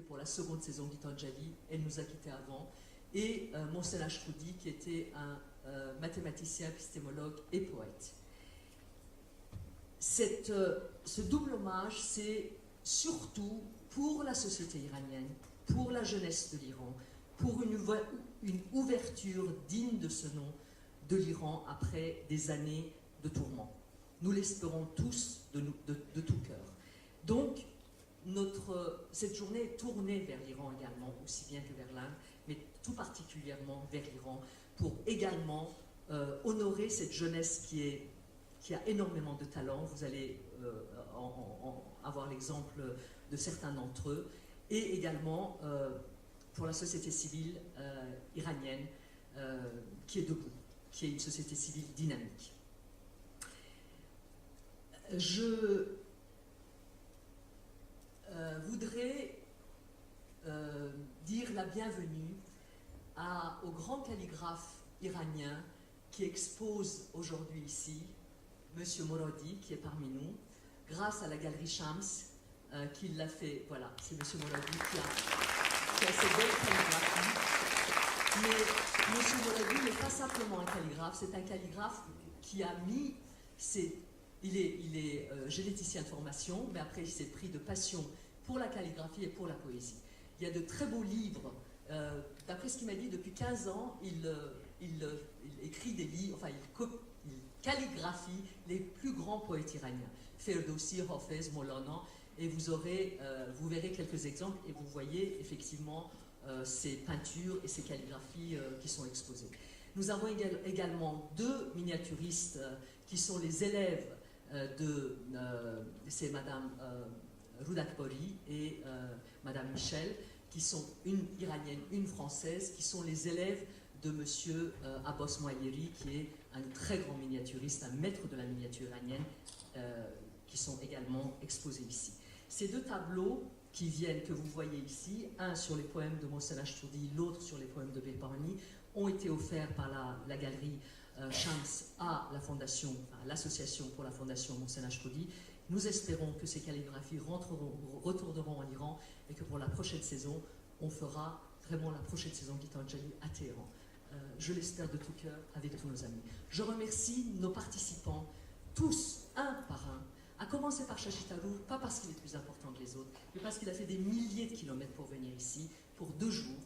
c'était pour la seconde saison d'Itanjali, elle nous a quittés avant, et Mohsen Ashroudi, qui était un mathématicien, épistémologue et poète. Ce double hommage, c'est surtout pour la société iranienne, pour la jeunesse de l'Iran, pour une ouverture digne de ce nom de l'Iran après des années de tourments. Nous l'espérons tous de tout cœur. Donc, cette journée est tournée vers l'Iran également, aussi bien que vers l'Inde, mais tout particulièrement vers l'Iran, pour également honorer cette jeunesse qui a énormément de talent. Vous allez avoir l'exemple de certains d'entre eux, et également pour la société civile iranienne qui est debout, qui est une société civile dynamique. Je voudrais dire la bienvenue au grand calligraphe iranien qui expose aujourd'hui ici, M. Moradi, qui est parmi nous, grâce à la galerie Shams, qui l'a fait. Voilà, c'est M. Moradi qui a cette belle calligraphie. Mais M. Moradi n'est pas simplement un calligraphe, c'est un calligraphe qui a mis il est généticien de formation, mais après il s'est pris de passion pour la calligraphie et pour la poésie. Il y a de très beaux livres. D'après ce qu'il m'a dit, depuis 15 ans, il écrit des livres, enfin il calligraphie les plus grands poètes iraniens. Ferdowsi, Hafez, Molana, et vous verrez quelques exemples et vous voyez effectivement ces peintures et ces calligraphies qui sont exposées. Nous avons également deux miniaturistes qui sont les élèves c'est Madame Roudatpori et Madame Michel, qui sont une iranienne, une française, qui sont les élèves de Monsieur Abbas Moayeri, qui est un très grand miniaturiste, un maître de la miniature iranienne, qui sont également exposés ici. Ces deux tableaux que vous voyez ici, un sur les poèmes de Mohsen Ashtoudi, l'autre sur les poèmes de Behbahani, ont été offerts par la galerie Shams à la fondation, à l'association pour la fondation Mohsen Ashtoudi. Nous espérons que ces calligraphies retourneront en Iran et que pour la prochaine saison, on fera vraiment la prochaine saison Gitanjali à Téhéran. Je l'espère de tout cœur avec tous nos amis. Je remercie nos participants, tous, un par un, à commencer par Shashi Tharour, pas parce qu'il est plus important que les autres, mais parce qu'il a fait des milliers de kilomètres pour venir ici, pour 2 jours.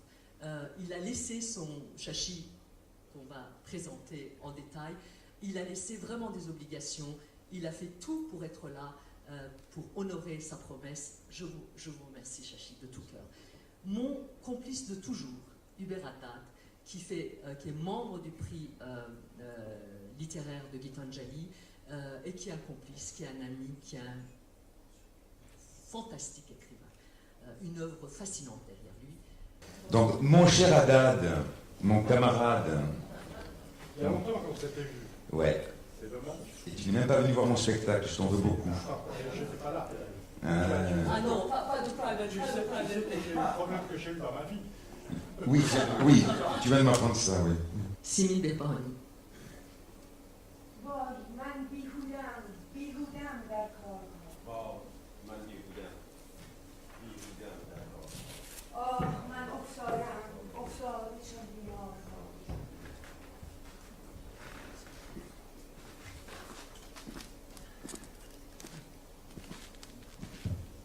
Il a laissé son Shashi, qu'on va présenter en détail, il a laissé vraiment des obligations, il a fait tout pour être là, pour honorer sa promesse. Je vous remercie, Shashi, de tout cœur. Mon complice de toujours, Hubert Haddad, qui est membre du prix littéraire de Gitanjali, et qui est un complice, qui est un ami, qui est un fantastique écrivain. Une œuvre fascinante derrière lui. Donc, mon cher Haddad, mon camarade. Il y a longtemps qu'on s'était vu. Ouais. C'est dommage. Et tu n'es même pas venu voir mon spectacle, je t'en veux beaucoup. Je n'étais pas là. Ah non, pas de private. Tu sais pas j'ai eu le problème que j'ai eu dans ma vie. Oui, tu viens de m'apprendre ça, oui. Simi Behbahani. من بیهودم در کار من بیهودم در کار آه من افتاده چون بیمار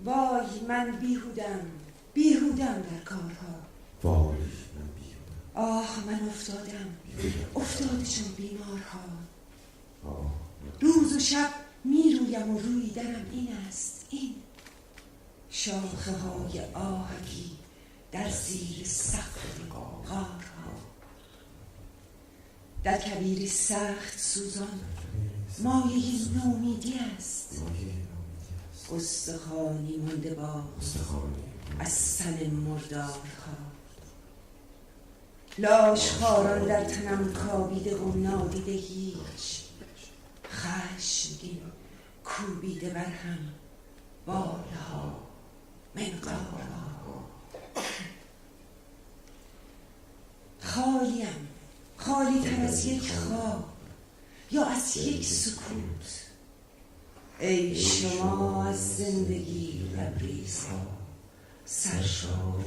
وای من بیهودم در کارها وای من بیهودم آه من افتاده چون بیمارها آه روز و شب می رویم و رویدنم این است این شاخه های آهکی در زیر سقف غارها در کبیر سخت سوزان مایه نومیدی است استخوانی مانده باز از سن مردارها لاش خاران در تنم کابیده و نادیده هیچ خشمگین کوبیده بر هم بالها منقارها خالی تر از یک خواب یا از یک سکوت ای شما از زندگی لبریزها سرشار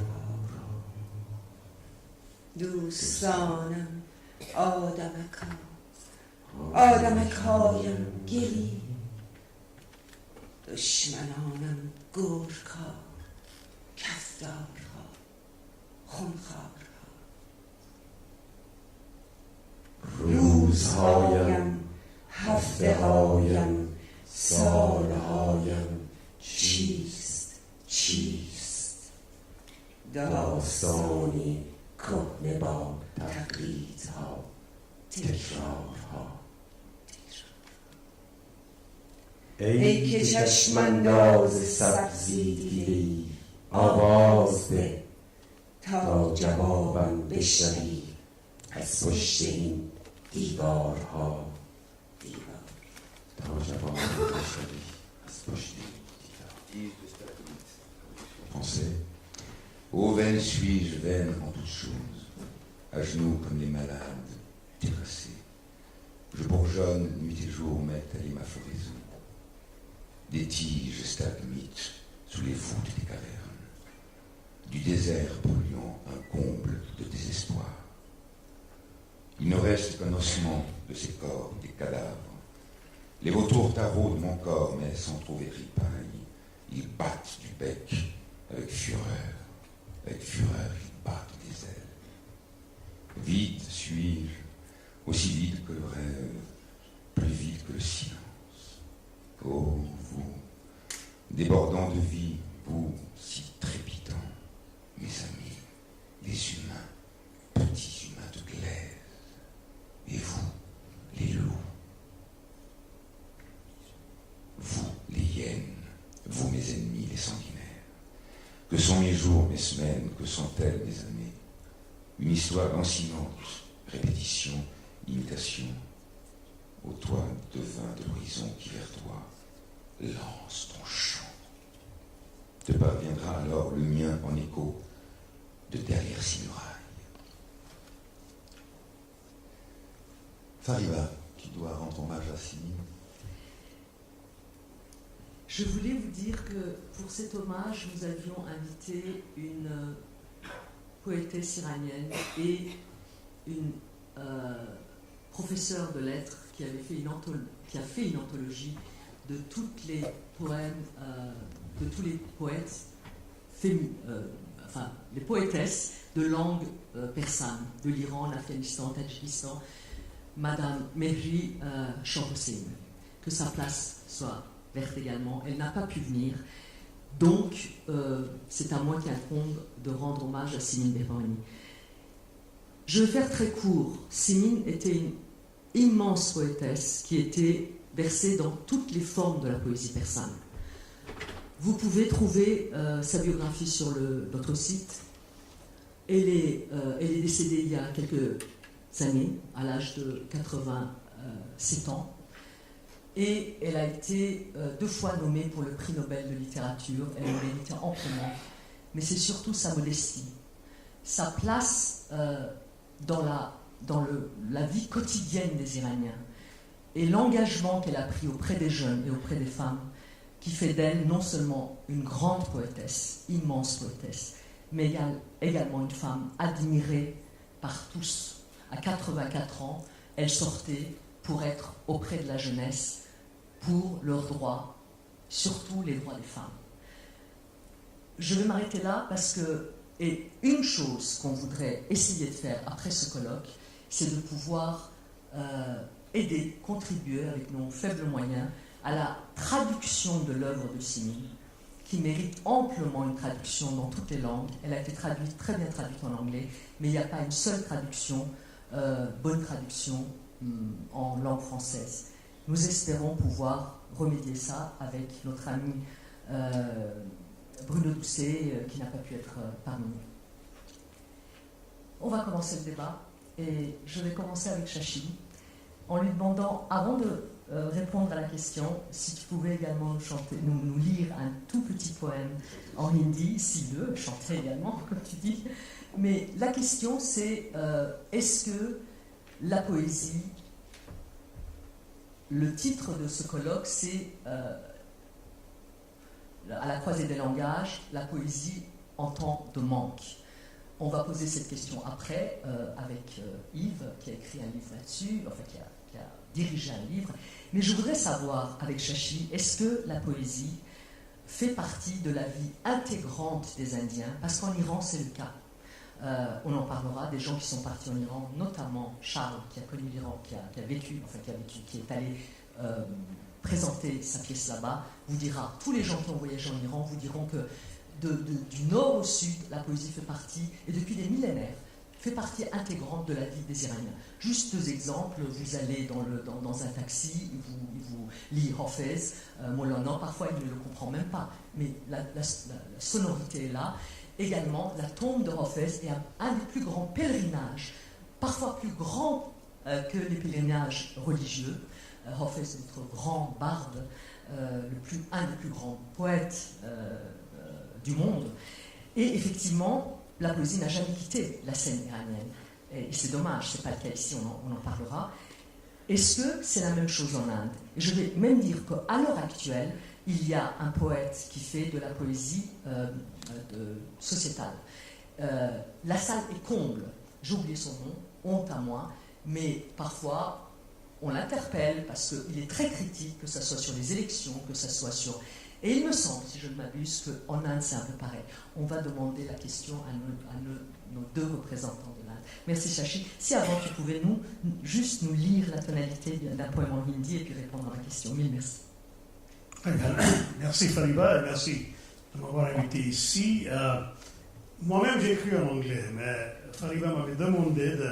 دوستانم آدمک هایم گلی دشمنانم گرگ‌ها کفتارها خونخوارها روزهایم هفته‌هایم سالهایم چیست داستانی کهنه با تقلیدها تکرارها ای که چشم‌انداز سبزی دیده‌ای آواز ده تا جوابم بشنوی از پشت این دیوارها تا جوابم بشنوی از پشت این دیوار. Français. Ô vaine suis-je, vaine en toutes choses, à genoux comme les malades, terrassés. Je bourgeonne nuit et jour, mais telle est ma floraison. Des tiges stalagmites sous les voûtes des cavernes. Du désert brûlant un comble de désespoir. Il ne reste qu'un ossement de ces corps, des cadavres. Les vautours taraudent mon corps, mais sans trouver ripaille. Ils battent du bec avec fureur. Avec fureur, ils battent des ailes. Vide suis-je, aussi vide que le rêve, plus vide que le silence. Oh, vous, débordant de vie, vous, si trépidants, mes amis, les humains, petits humains de glaise. Et vous, les loups. Vous, les hyènes, vous, mes ennemis, les sanguinaires. Que sont mes jours, mes semaines, que sont-elles, mes années? Une histoire lancinante, répétition, imitation. Au toit de vin de l'horizon qui vers toi lance ton chant. Te parviendra alors le mien en écho de derrière ces murailles. Fariba, qui doit rendre hommage à Simine. Je voulais vous dire que pour cet hommage, nous avions invité une poétesse iranienne et une professeure de lettres qui a fait une anthologie de toutes les poèmes, de tous les poètes, les poétesses de langue persane, de l'Iran, l'Afghanistan, le Tadjikistan, Madame Mehri Shahhossein, que sa place soit verte également. Elle n'a pas pu venir, donc c'est à moi qui incombe de rendre hommage à Simine Behbahani. Je vais faire très court. Simine était une immense poétesse qui était versée dans toutes les formes de la poésie persane. Vous pouvez trouver sa biographie sur notre site. Elle est décédée il y a quelques années, à l'âge de 87 ans. Et elle a été 2 fois nommée pour le prix Nobel de littérature. Elle le méritait amplement. Mais c'est surtout sa modestie. Sa place dans la vie quotidienne des Iraniens. Et l'engagement qu'elle a pris auprès des jeunes et auprès des femmes, qui fait d'elle non seulement une grande poétesse, immense poétesse, mais également une femme admirée par tous. À 84 ans, elle sortait pour être auprès de la jeunesse, pour leurs droits, surtout les droits des femmes. Je vais m'arrêter là parce que, et une chose qu'on voudrait essayer de faire après ce colloque, c'est de pouvoir aider, contribuer avec nos faibles moyens à la traduction de l'œuvre de Simine, qui mérite amplement une traduction dans toutes les langues. Elle a été traduite, très bien traduite en anglais, mais il n'y a pas une seule traduction, bonne traduction en langue française. Nous espérons pouvoir remédier ça avec notre ami Bruno Doucet, qui n'a pas pu être parmi nous. On va commencer le débat, et je vais commencer avec Shashi, en lui demandant, avant de répondre à la question, si tu pouvais également nous lire un tout petit poème en hindi, s'il veut, chanter également, comme tu dis. Mais la question, c'est est-ce que la poésie, le titre de ce colloque, c'est à la croisée des langages, la poésie en temps de manque. On va poser cette question après avec Yves, qui a écrit un livre là-dessus, enfin qui a dirigé un livre. Mais je voudrais savoir, avec Shashi, est-ce que la poésie fait partie de la vie intégrante des Indiens? Parce qu'en Iran, c'est le cas. On en parlera, des gens qui sont partis en Iran, notamment Charles, qui a connu l'Iran, qui a vécu, qui est allé présenter sa pièce là-bas, vous dira, tous les gens qui ont voyagé en Iran vous diront que du nord au sud, la poésie fait partie, et depuis des millénaires, fait partie intégrante de la vie des Iraniens. Juste 2 exemples, vous allez dans un taxi, il vous lit Hafez, Molana, parfois il ne le comprend même pas, mais la sonorité est là. Également, la tombe de Hafez est un des plus grands pèlerinages, parfois plus grand que les pèlerinages religieux. Hafez est notre grand barde, un des plus grands poètes du monde. Et effectivement, la poésie n'a jamais quitté la scène iranienne. Et c'est dommage, ce n'est pas le cas ici, on en parlera. Est-ce que c'est la même chose en Inde? Et je vais même dire qu'à l'heure actuelle, il y a un poète qui fait de la poésie sociétale. La salle est comble, j'ai oublié son nom, honte à moi, mais parfois on l'interpelle parce qu'il est très critique, que ce soit sur les élections, que ce soit sur... Et il me semble, si je ne m'abuse, qu'en Inde c'est un peu pareil. On va demander la question à nos 2 représentants de l'Inde. Merci Shashi. Si avant tu pouvais juste nous lire la tonalité d'un poème en hindi et puis répondre à la question. Mille merci. Merci Fariba et merci de m'avoir invité ici. Moi-même j'ai écrit en anglais, mais Fariba m'avait demandé de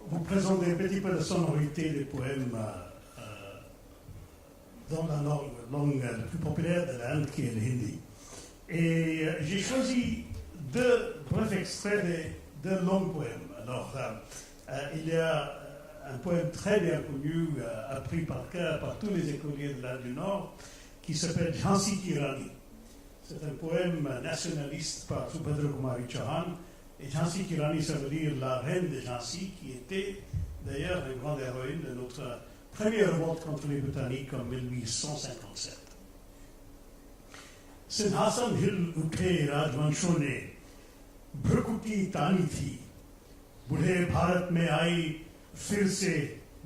vous présenter un petit peu de sonorité des poèmes dans la langue la plus populaire de l'Inde, qui est le hindi. Et j'ai choisi 2 brefs extraits de longs poèmes. Alors, il y a un poème très bien connu, appris par cœur par tous les écoliers de l'Inde du Nord, qui s'appelle Jhansi Ki Rani. C'est un poème nationaliste par Subhadra Kumari Chauhan. Et Jhansi Ki Rani, ça veut dire la reine de Jhansi, qui était d'ailleurs une grande héroïne de notre première révolte contre les Britanniques en 1857. सिंहासन हिल उठे राजवंशों ने भ्रुकुटी तानी थी बूढ़े भारत में आई फिर से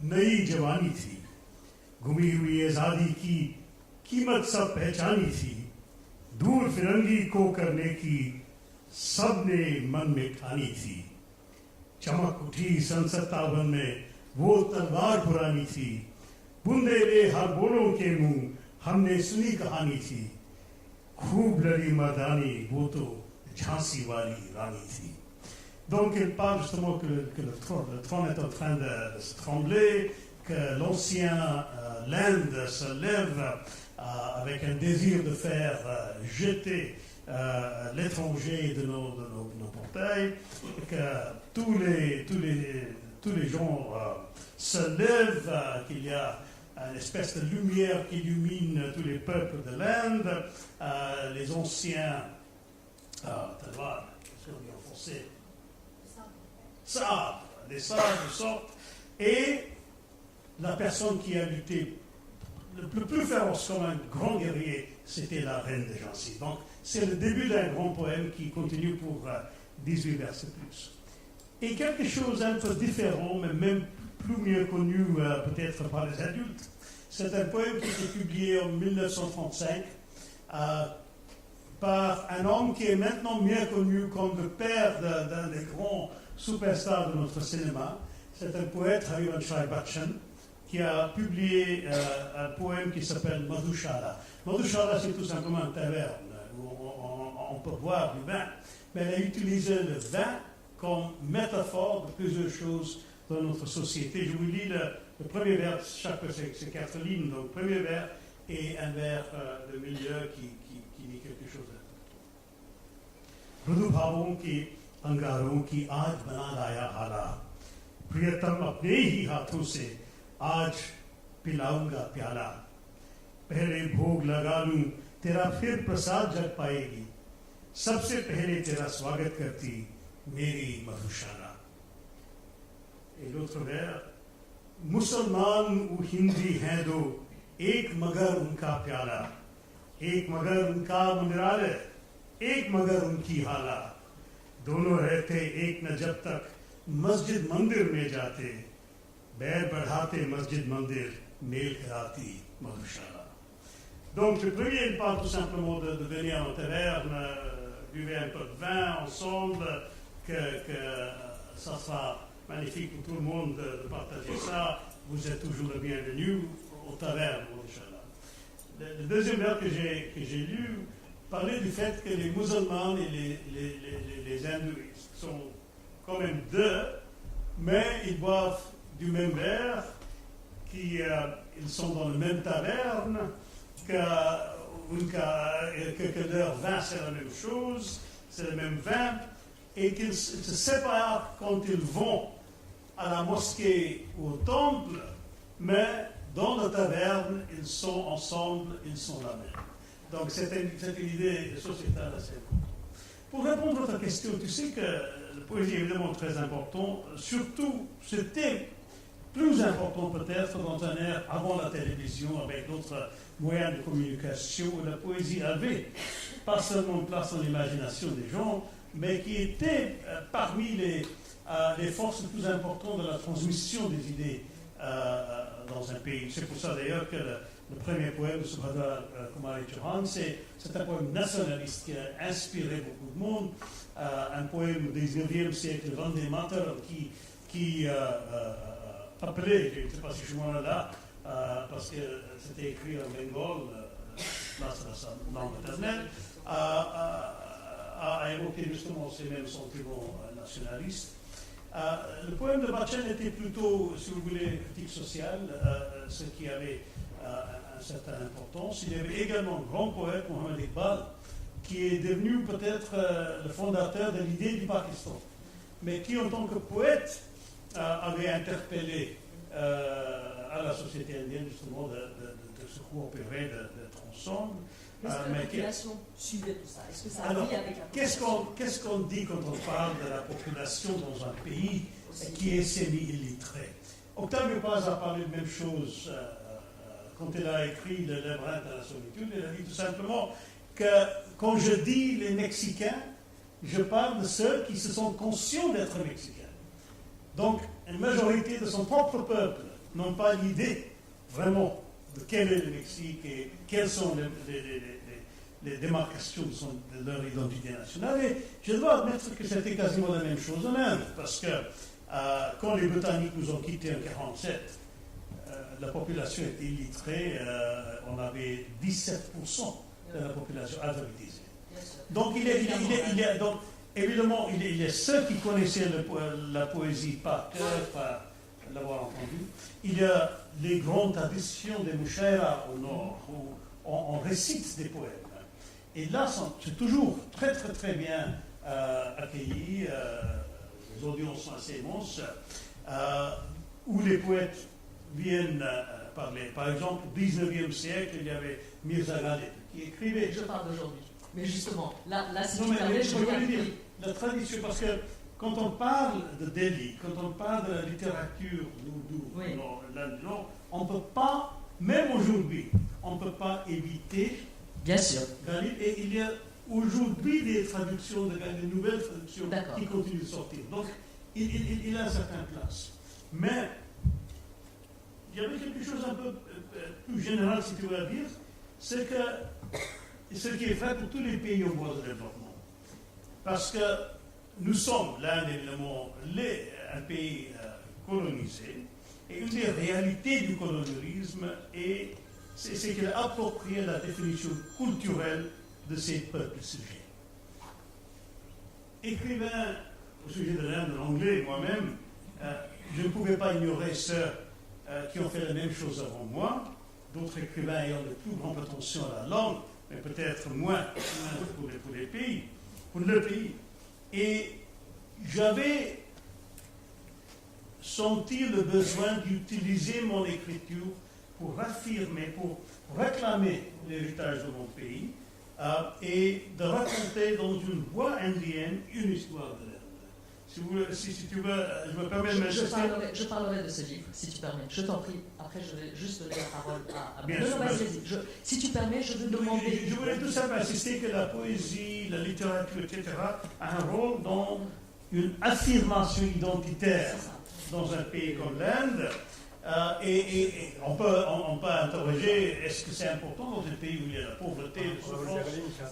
नई जवानी थी घुमी हुई आजादी की कीमत सब पहचानी थी दूर फिरंगी को करने की सबने मन में ठानी थी चमक उठी सन 57 में वो तलवार पुरानी थी बूंदे ले हर बोलों के मुंह हमने सुनी कहानी थी खूब लड़ी मर्दानी वो तो झांसी वाली रानी थी. Donc il parle justement que le trône est en train de se trembler, que l'ancien l'Inde se lève avec un désir de faire jeter l'étranger de nos portails, que tous les gens se lèvent, qu'il y a une espèce de lumière qui illumine tous les peuples de l'Inde, les anciens, qu'est-ce qu'on dit en français? Sabres, des sabres sortent, et la personne qui a lutté le plus féroce comme un grand guerrier, c'était la reine de Jhansi. Donc c'est le début d'un grand poème qui continue pour 18 versets plus. Et quelque chose un peu différent, mais même plus mieux connu peut-être par les adultes, c'est un poème qui a été publié en 1935 par un homme qui est maintenant mieux connu comme le père d'un des grands superstars de notre cinéma. C'est un poète, Harivansh Bachchan, qui a publié un poème qui s'appelle Madhushara. Madhushara, c'est tout simplement une taverne où on peut boire du vin, mais elle a utilisé le vin comme métaphore de plusieurs choses dans notre société. Je vous lis le premier vers, chaque c'est 4 lignes, donc premier vers et un vers de milieu qui dit quelque chose d'important. मृदु भावों के अंगारों की आज बना लाया हाला प्रियतम अपने ही हाथों से आज पिलाऊंगा प्याला पहले भोग लगा लूं तेरा फिर प्रसाद जग पाएगी सबसे पहले तेरा स्वागत करती मेरी मधुशाला. Et l'autre vers, मुसलमान ou हिंदी हैं दो एक मगर उनका प्याला एक मगर उनका मंदिरालय एक मगर उनकी हालात, दोनों रहते एक न जब तक मस्जिद मंदिर में जाते, बैर बढ़ाते मस्जिद मंदिर, मेल कराती मधुशाला. Donc le premier, il parle tout simplement de venir en taverne, buvez un peu de vin ensemble, que ça sera magnifique pour tout le monde de partager ça. Vous êtes toujours le bienvenu aux tavernes, Inch'Allah. Le deuxième vers que j'ai lu parlait du fait que les musulmans et les hindouistes sont quand même deux, mais ils boivent du même verre, ils sont dans la même taverne, que leur vin c'est la même chose, c'est le même vin, et qu'ils se séparent quand ils vont à la mosquée ou au temple, mais dans la taverne, ils sont ensemble, ils sont la même. Donc c'est une idée sociétale assez importante. Pour répondre à ta question, tu sais que la poésie est évidemment très important, surtout c'était plus important peut-être dans un ère avant la télévision, avec d'autres moyens de communication, où la poésie avait pas seulement une place dans l'imagination des gens, mais qui était parmi les forces les plus importantes de la transmission des idées dans un pays. C'est pour ça d'ailleurs que le premier poème de Subhadra Kumari Chauhan, c'est un poème nationaliste qui a inspiré beaucoup de monde, un poème du 19e siècle, Vande Mataram, qui appelait, je ne sais pas si je suis là, parce que c'était écrit en bengal, place de sa langue maternelle, a évoqué justement ces mêmes sentiments nationalistes. Le poème de Bachchan était plutôt, si vous voulez, critique sociale, ce qui avait une certaine importance. Il y avait également un grand poète, Mohammed Iqbal, qui est devenu peut-être le fondateur de l'idée du Pakistan, mais qui, en tant que poète, avait interpellé à la société indienne justement de se coopérer, d'être ensemble. Est-ce que la population suivait tout ça? Est-ce que ça a Alors, avec la qu'est-ce qu'on dit quand on parle de la population dans un pays qui est semi-illettré? Octavio Paz a parlé de la même chose quand il a écrit Le labyrinthe de la solitude. Il a dit tout simplement que quand je dis les Mexicains, je parle de ceux qui se sont conscients d'être Mexicains. Donc, une majorité de son propre peuple n'ont pas l'idée vraiment de quel est le Mexique et quelles sont les démarcations de leur identité nationale. Et je dois admettre que c'était quasiment la même chose en Inde, parce que quand les Britanniques nous ont quittés en 1947, la population était illettrée, on avait 17% de la population alphabétisée. Donc, donc évidemment, il y a ceux qui connaissaient la poésie par cœur, par l'avoir entendu. Il y a les grandes traditions des Mushaira au nord, où on récite des poèmes. Et là, c'est toujours très très très bien accueilli, les audiences sont assez immenses, où les poètes viennent parler. Par exemple, au 19e siècle, il y avait Mirza Ghalib qui écrivait... Je parle d'aujourd'hui. Mais justement, là si Non, tu mais parlais, je voulais dire, la tradition, parce que quand on parle de Delhi, quand on parle de la littérature d'Ourdou, Oui. on ne peut pas, même aujourd'hui, on ne peut pas éviter bien sûr. Ghalib. Et il y a aujourd'hui des traductions de Ghalib, de nouvelles traductions D'accord. qui continuent de sortir. Donc, il a une certaine place. Mais, il y avait quelque chose un peu plus général, si tu veux dire, c'est que ce qui est fait pour tous les pays en voie de développement. Parce que nous sommes, l'Inde évidemment, un pays colonisé, et une des réalités du colonialisme, c'est qu'il a approprié la définition culturelle de ces peuples sujets. Écrivain au sujet de l'Inde en anglais, moi-même, je ne pouvais pas ignorer ceux qui ont fait la même chose avant moi, d'autres écrivains ayant de plus grandes prétentions à la langue, mais peut-être moins pour les pays, pour le pays. Et j'avais senti le besoin d'utiliser mon écriture pour affirmer, pour réclamer l'héritage de mon pays et de raconter dans une voix indienne une histoire de l'Inde. Si tu veux, je me permets de m'insister. Je parlerai de ce livre, si tu permets. Je t'en prie. Après, je vais juste donner la parole à Bien non, sûr. vas-y. Si tu permets, je veux demander. Je voulais tout simplement insister que la poésie, la littérature, etc., a un rôle dans une affirmation identitaire dans un pays comme l'Inde. Et on peut interroger, est-ce que c'est important dans un pays où il y a la pauvreté, la souffrance,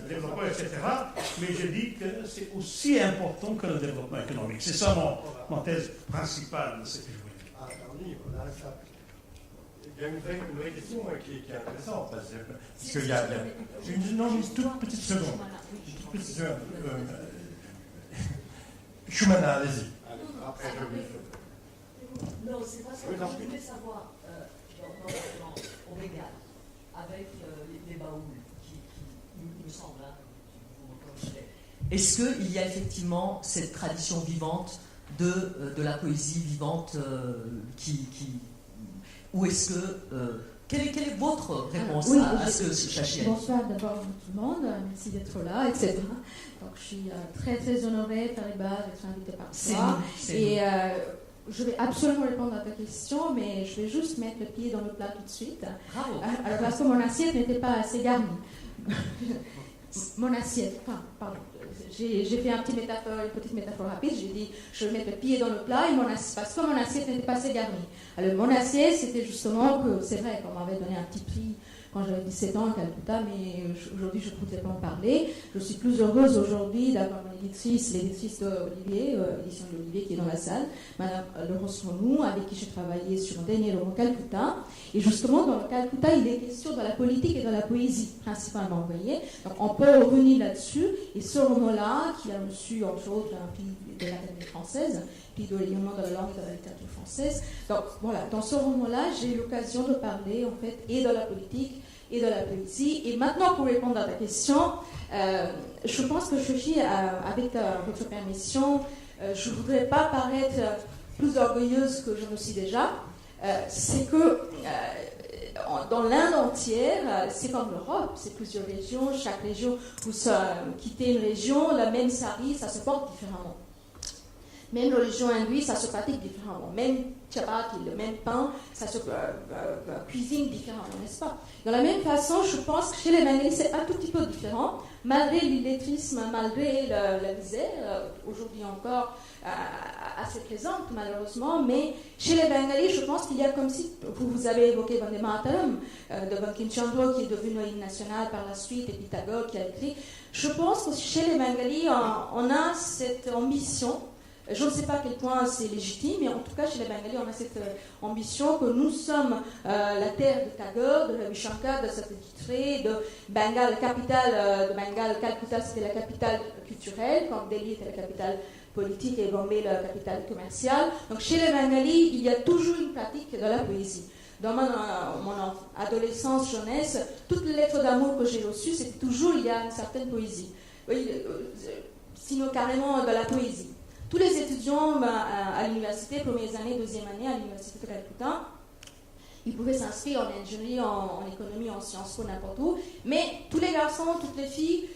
le développement, etc. Mais je dis que c'est aussi important que le développement économique. C'est ça mon thèse principale de ce que je voulais dire. Un livre, là, ça. Il y a une vraie question qui est intéressante. Parce qu'il y a une toute petite seconde. Schumann, allez-y. Après, je vais. Non, c'est parce que je voulais savoir, au Bengale, avec les baouls, qui il me semble, hein, vous me corrigerez, est-ce qu'il y a effectivement cette tradition vivante de la poésie vivante ou est-ce que... quelle est votre réponse à ce Chachienne? Bonsoir d'abord tout le monde, merci d'être là, etc. Donc je suis très très honorée, Fariba, d'être invitée par toi. Et je vais absolument répondre à ta question, mais je vais juste mettre le pied dans le plat tout de suite. Bravo. Alors parce que mon assiette n'était pas assez garnie. Mon assiette, pardon. J'ai fait une petite métaphore rapide, j'ai dit je vais mettre le pied dans le plat et parce que mon assiette n'était pas assez garnie. Alors mon assiette c'était justement que c'est vrai qu'on m'avait donné un petit prix quand j'avais 17 ans à Calcutta, mais aujourd'hui je ne pouvais pas en parler. Je suis plus heureuse aujourd'hui d'avoir mon éditrice, l'éditrice d'Olivier, édition de l'Olivier qui est dans la salle, Madame Laurence Renou, avec qui j'ai travaillé sur un dernier roman Calcutta. Et justement dans le Calcutta il est question de la politique et de la poésie principalement, vous voyez. Donc on peut revenir là-dessus, et ce roman-là, qui a reçu entre autres un prix de l'Académie française, puis de l'Union de la langue et de la littérature française. Donc voilà, dans ce roman-là, j'ai eu l'occasion de parler en fait et de la politique et de la poésie. Et maintenant, pour répondre à ta question, je pense que je suis, avec votre permission, je ne voudrais pas paraître plus orgueilleuse que je ne suis déjà. C'est que dans l'Inde entière, c'est comme l'Europe, c'est plusieurs régions. Chaque région, vous quittez une région, la même sari, ça se porte différemment. Même la religion hindouiste, ça se pratique différemment. Même chapati, le même pain, ça se cuisine différemment, n'est-ce pas? De la même façon, je pense que chez les Bengalis, c'est un tout petit peu différent, malgré l'illettrisme, malgré la misère, aujourd'hui encore assez présente malheureusement, mais chez les Bengalis, je pense qu'il y a comme si, vous avez évoqué Vande Mataram, de Bankim Chandra, qui est devenu hymne national par la suite, et Pythagore qui a écrit. Je pense que chez les Bengalis, on a cette ambition. Je ne sais pas à quel point c'est légitime, mais en tout cas, chez les Bengalis, on a cette ambition que nous sommes la terre de Tagore, de Ravi Shankar, de Satyajit Ray, de Bengale, la capitale de Bengale, Calcutta, c'était la capitale culturelle, quand Delhi était la capitale politique et Bombay, la capitale commerciale. Donc, chez les Bengalis, il y a toujours une pratique de la poésie. Dans mon adolescence, jeunesse, toutes les lettres d'amour que j'ai reçues, c'était toujours, il y a une certaine poésie. Oui, sinon carrément de la poésie. Tous les étudiants à l'université, premières années, deuxième année à l'université de Calcutta, ils pouvaient s'inscrire en ingénierie, en économie, en sciences po, n'importe où. Mais tous les garçons, toutes les filles,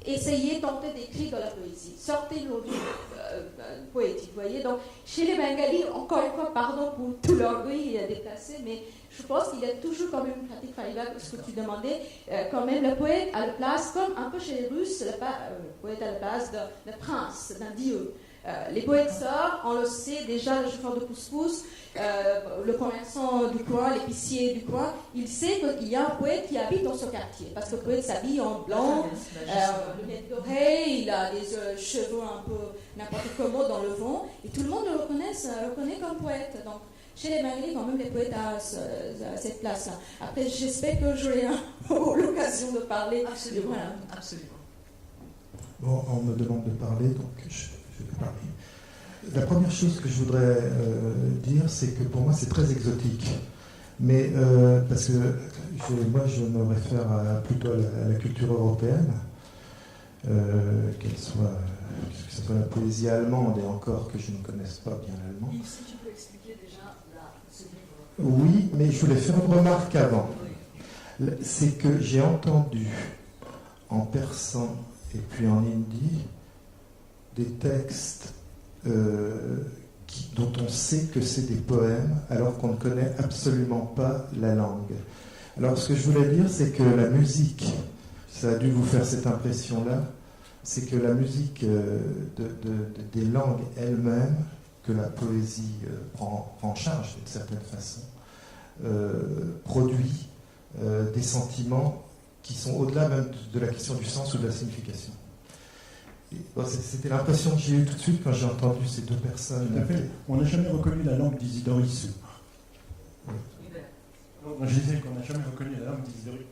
essayaient, tentaient d'écrire de la poésie. Sortez l'audio poétique, vous voyez. Donc, chez les Bengalis, encore une fois, pardon pour tout l'orgueil déplacé, mais je pense qu'il y a toujours quand même une pratique familiale, ce que tu demandais, quand même le poète à la place, comme un peu chez les Russes, le poète à la place d'un prince, d'un dieu. Les poètes sœurs, on le sait déjà, le chauffeur de couscous, le commerçant du coin, l'épicier du coin, il sait qu'il y a un poète qui habite dans ce quartier, parce que le poète s'habille en blanc, lunettes d'oreilles, il a des cheveux un peu n'importe comment dans le vent, et tout le monde le reconnaît comme poète. Donc, chez les Bengalis, quand même, les poètes à cette place-là. Après, j'espère que j'aurai l'occasion de parler. Absolument. Voilà. Absolument. Bon, on me demande de parler, donc je vais parler. La première chose que je voudrais dire, c'est que pour moi, c'est très exotique. Mais parce que moi, je me réfère plutôt à la culture européenne, que ce soit la poésie allemande, et encore que je ne connaisse pas bien l'allemand. Si tu peux expliquer déjà ce livre. Oui, mais je voulais faire une remarque avant. C'est que j'ai entendu en persan et puis en hindi des textes dont on sait que c'est des poèmes alors qu'on ne connaît absolument pas la langue. Alors ce que je voulais dire, c'est que la musique, ça a dû vous faire cette impression-là, c'est que la musique des langues elles-mêmes, que la poésie prend en charge d'une certaine façon, produit des sentiments qui sont au-delà même de la question du sens ou de la signification. C'était l'impression que j'ai eue tout de suite quand j'ai entendu ces deux personnes. Tout à fait. On n'a jamais reconnu la langue d'Isidore Issou. Oui. Je disais qu'on n'a jamais reconnu la langue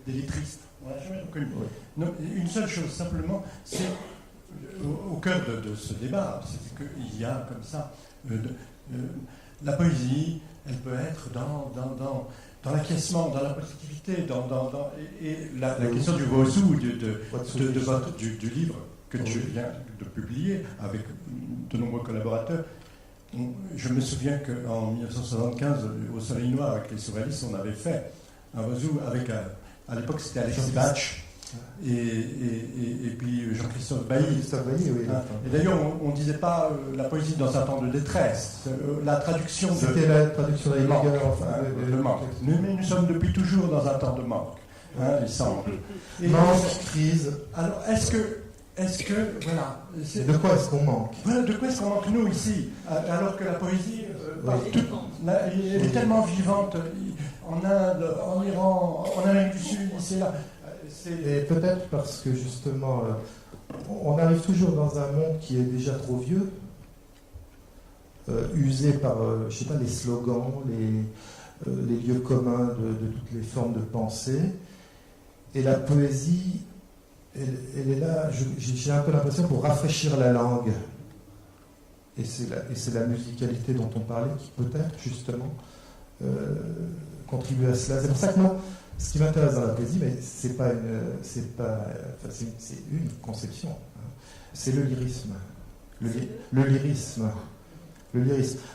des lettristes. On n'a jamais reconnu. Oui. Non, une seule chose, simplement, c'est au cœur de ce débat, c'est qu'il y a comme ça la poésie, elle peut être dans l'acquiescement, dans la positivité, et la question du Wosu, du livre que tu viens de publier avec de nombreux collaborateurs. Je me souviens qu'en 1975, au Soleil Noir, avec les surréalistes, on avait fait un Wosu avec, à l'époque c'était Alexis Bach et puis Jean-Christophe Bailly. Oui. Et d'ailleurs, on ne disait pas la poésie dans un temps de détresse, la traduction de... C'était la traduction de manque, le manque. Mais nous sommes depuis toujours dans un temps de manque, il semble. Manque, crise. Alors, est-ce que voilà... De quoi est-ce qu'on manque? Voilà, de quoi est-ce qu'on manque, nous, ici, alors que la poésie, elle est tellement vivante, en Inde, en Iran, en Amérique du Sud, ici et là. Et peut-être parce que, justement, on arrive toujours dans un monde qui est déjà trop vieux, usé par, je sais pas, les slogans, les lieux communs de toutes les formes de pensée. Et la poésie... Elle est là, j'ai un peu l'impression, pour rafraîchir la langue. Et c'est la musicalité dont on parlait qui peut-être, justement, contribue à cela. C'est pour ça que moi, ce qui m'intéresse dans la poésie, mais c'est une conception, hein. C'est le lyrisme. Le lyrisme.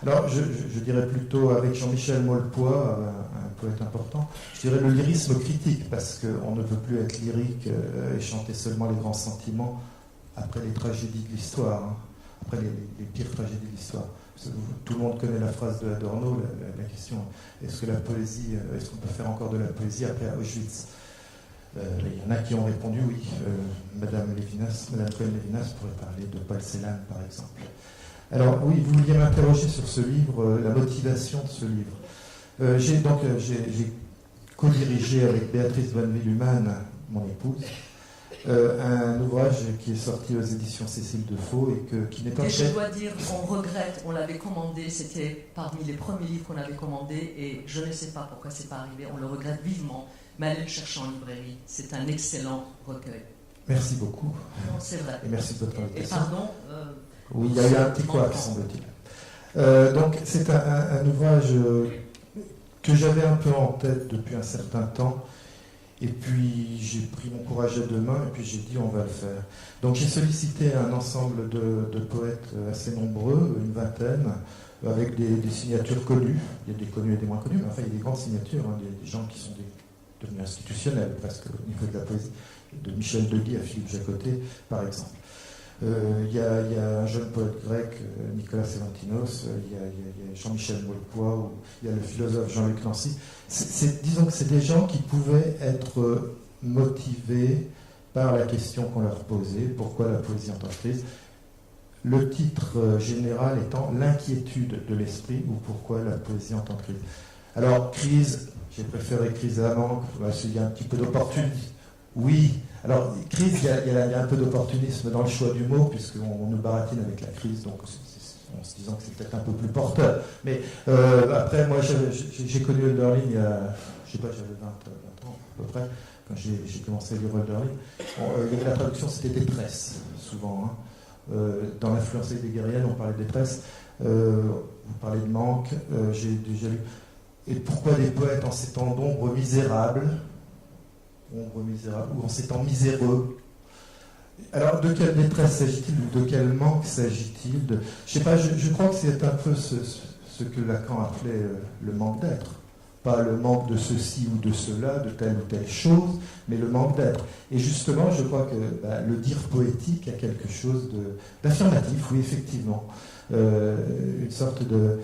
Alors, je dirais plutôt, avec Jean-Michel Maulepoix, un poète important, je dirais le lyrisme critique, parce qu'on ne peut plus être lyrique et chanter seulement les grands sentiments après les tragédies de l'histoire, hein, après les pires tragédies de l'histoire. Tout le monde connaît la phrase de Adorno, la question, est-ce qu'on peut faire encore de la poésie après Auschwitz? Il y en a qui ont répondu oui. Madame Cohen-Lévinas pourrait parler de Paul Celan, par exemple. Alors oui, vous vouliez m'interroger sur ce livre, la motivation de ce livre. J'ai co-dirigé avec Béatrice Van Willuman, mon épouse, un ouvrage qui est sorti aux éditions Cécile Defaux qui n'est pas... Et je dois dire qu'on regrette, on l'avait commandé, c'était parmi les premiers livres qu'on avait commandés, et je ne sais pas pourquoi c'est pas arrivé, on le regrette vivement, mais allez le chercher en librairie, c'est un excellent recueil. Merci beaucoup. Non, c'est vrai. Et merci de votre invitation. Et pardon... oui, il y a eu un petit couac, semble-t-il. Donc, c'est un ouvrage que j'avais un peu en tête depuis un certain temps. Et puis, j'ai pris mon courage à deux mains et puis j'ai dit, on va le faire. Donc, j'ai sollicité un ensemble de poètes assez nombreux, une vingtaine, avec des signatures connues. Il y a des connues et des moins connues, mais enfin, il y a des grandes signatures, hein, des gens qui sont devenus institutionnels, presque au niveau de la poésie, de Michel Deguy à Philippe Jacotet, par exemple. Il y a un jeune poète grec, Nicolas Sevantinos, il y a Jean-Michel Maulepoix, il y a le philosophe Jean-Luc Nancy. Disons que c'est des gens qui pouvaient être motivés par la question qu'on leur posait, pourquoi la poésie en temps de crise. Le titre général étant l'inquiétude de l'esprit, ou pourquoi la poésie en temps de crise. Alors, crise, j'ai préféré crise à manque, parce qu'il y a un petit peu d'opportunisme. Oui. Alors, crise, il y a un peu d'opportunisme dans le choix du mot, puisqu'on nous baratine avec la crise, donc en se disant que c'est peut-être un peu plus porteur. Mais après, moi, j'ai connu Hölderlin il y a, je sais pas, j'avais 20 ans à peu près, quand j'ai commencé à lire Hölderlin. La traduction, c'était détresse, souvent. Hein. Dans l'influence heideggerienne, on parlait de détresse. Vous parlez de manque. J'ai déjà lu. Et pourquoi des poètes en ces temps d'ombre misérables, ou en ces temps miséreux? Alors, de quelle détresse s'agit-il, ou de quel manque s'agit-il? Je sais pas, je crois que c'est un peu ce que Lacan appelait le manque d'être. pas le manque de ceci ou de cela, de telle ou telle chose, mais le manque d'être. Et justement, je crois que le dire poétique a quelque chose d'affirmatif, oui, effectivement. Une sorte de...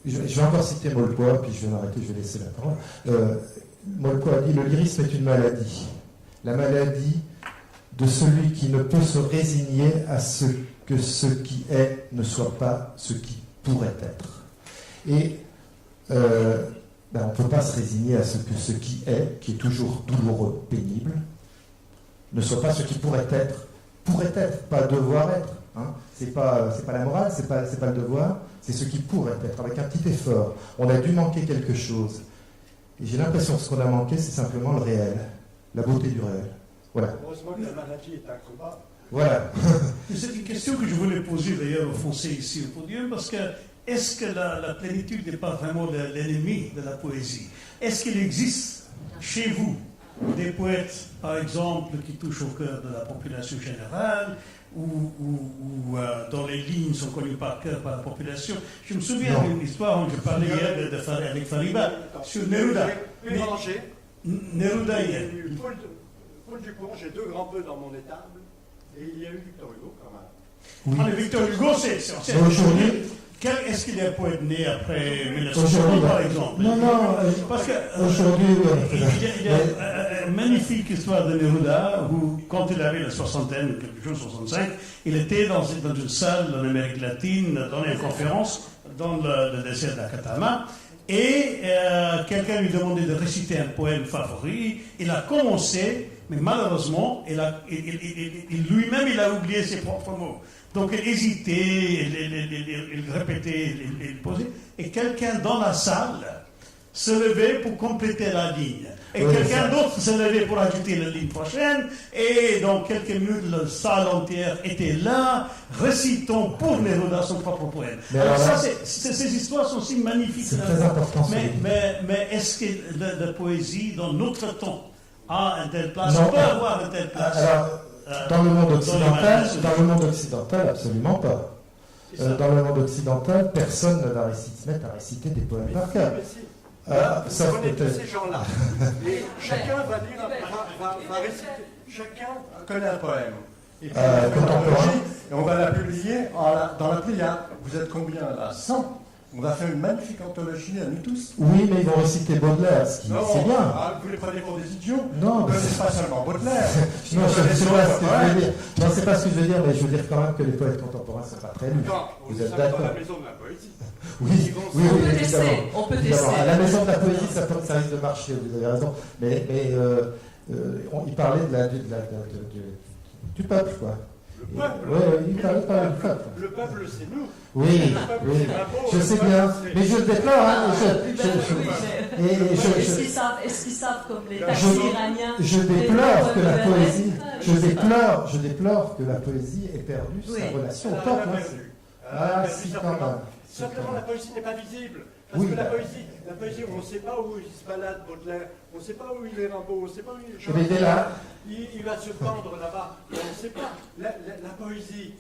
je vais encore citer Molpois, puis je vais m'arrêter, je vais laisser la parole. Molpois dit « Le lyrisme est une maladie. La maladie de celui qui ne peut se résigner à ce que ce qui est ne soit pas ce qui pourrait être. » Et on ne peut pas se résigner à ce que ce qui est toujours douloureux, pénible, ne soit pas ce qui pourrait être, pas devoir être. Hein. C'est pas la morale, c'est pas le devoir, c'est ce qui pourrait être, avec un petit effort. On a dû manquer quelque chose. Et j'ai l'impression que ce qu'on a manqué, c'est simplement le réel, la beauté du réel. Voilà. Heureusement que la maladie est incroyable. Voilà. C'est une question que je voulais poser d'ailleurs au Foncé ici au podium, parce que est-ce que la plénitude n'est pas vraiment l'ennemi de la poésie? Est-ce qu'il existe chez vous des poètes, par exemple, qui touchent au cœur de la population générale, ou dont les lignes sont connues par cœur par la population? Je me souviens d'une histoire où je parlais hier avec Fariba sur Neruda. Neruda hier. Paul Dupont, j'ai 2 grands bœufs dans mon étable, et il y a eu Victor Hugo quand même. Oui. Ah, mais Victor Hugo, c'est aujourd'hui. Est-ce qu'il y a un poète né après 1960, par exemple? Non, parce que aujourd'hui, il y a une magnifique histoire de Neruda où, quand il avait la soixantaine, quelque chose, 65, il était dans une salle en Amérique latine, dans une conférence, dans le désert d'Akatama, et quelqu'un lui demandait de réciter un poème favori. Il a commencé, mais malheureusement, lui-même, il a oublié ses propres mots. Donc il hésitait, il répétait, il posait, et quelqu'un dans la salle se levait pour compléter la ligne. Et quelqu'un d'autre se levait pour ajouter la ligne prochaine, et dans quelques minutes, la salle entière était là, récitant pour Neruda son propre poème. Alors ça, ces histoires sont si magnifiques. C'est très important. Mais est-ce que la poésie, dans notre temps, a une telle place? On peut avoir une telle place? Alors, dans le monde occidental, absolument pas. Dans le monde occidental, personne ne va se mettre à réciter des poèmes par cœur. Vous connaissez tous ces gens-là. Et chacun va réciter. Chacun connaît un poème. Et puis on va la publier dans la Pléiade. Vous êtes combien là? 100. On va faire une magnifique anthologie à nous tous. Oui, mais ils vont réciter Baudelaire, ce qui c'est bien. Vous les prenez pour des idiots? Non, vous ne connaissez pas seulement Baudelaire. Non, je ne sais pas ce que je veux dire. Non, c'est pas ce que je veux dire, mais je veux dire quand même que les poètes contemporains ne sont pas très lus. Vous êtes d'accord? Dans la maison de la poésie. Oui, on peut tester. À la maison de la poésie, ça risque de marcher, vous avez raison. Mais il parlait du peuple, quoi. Le peuple. Oui, il parlait du peuple. Le peuple, c'est nous. Oui, je sais bien. Mais je le déplore. Est-ce qu'ils savent comme les taxis iraniens? Je déplore que la poésie ait perdu sa relation au peuple. Si, quand même. Simplement, la poésie n'est pas visible. Parce que la poésie, on ne sait pas où il se balade, Baudelaire, on ne sait pas où il est Rimbaud, on ne sait pas où il est il va se pendre là-bas, on ne sait pas. La poésie,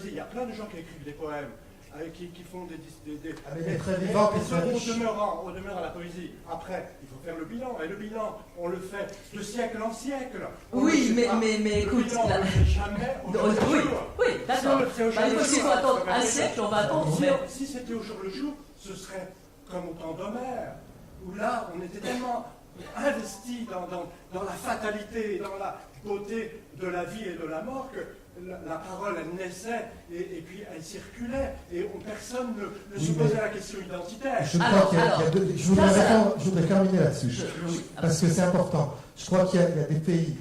il y a plein de gens qui écrivent des poèmes, qui font des très vivants, on demeure à la poésie. Après, il faut faire le bilan, et le bilan, on le fait de siècle en siècle. Oui, mais écoute, on ne le fait jamais au jour le jour. Oui, d'accord. Il faut attendre un siècle, on va attendre. Si c'était au jour le jour, ce serait comme au temps d'Homère, où là, on était tellement investi dans la fatalité, dans la beauté de la vie et de la mort, que la parole, elle naissait, et puis elle circulait, et personne ne se posait la question identitaire. Je crois qu'il y a deux... Je voudrais terminer là-dessus, parce que c'est important. Je crois qu'il y a des pays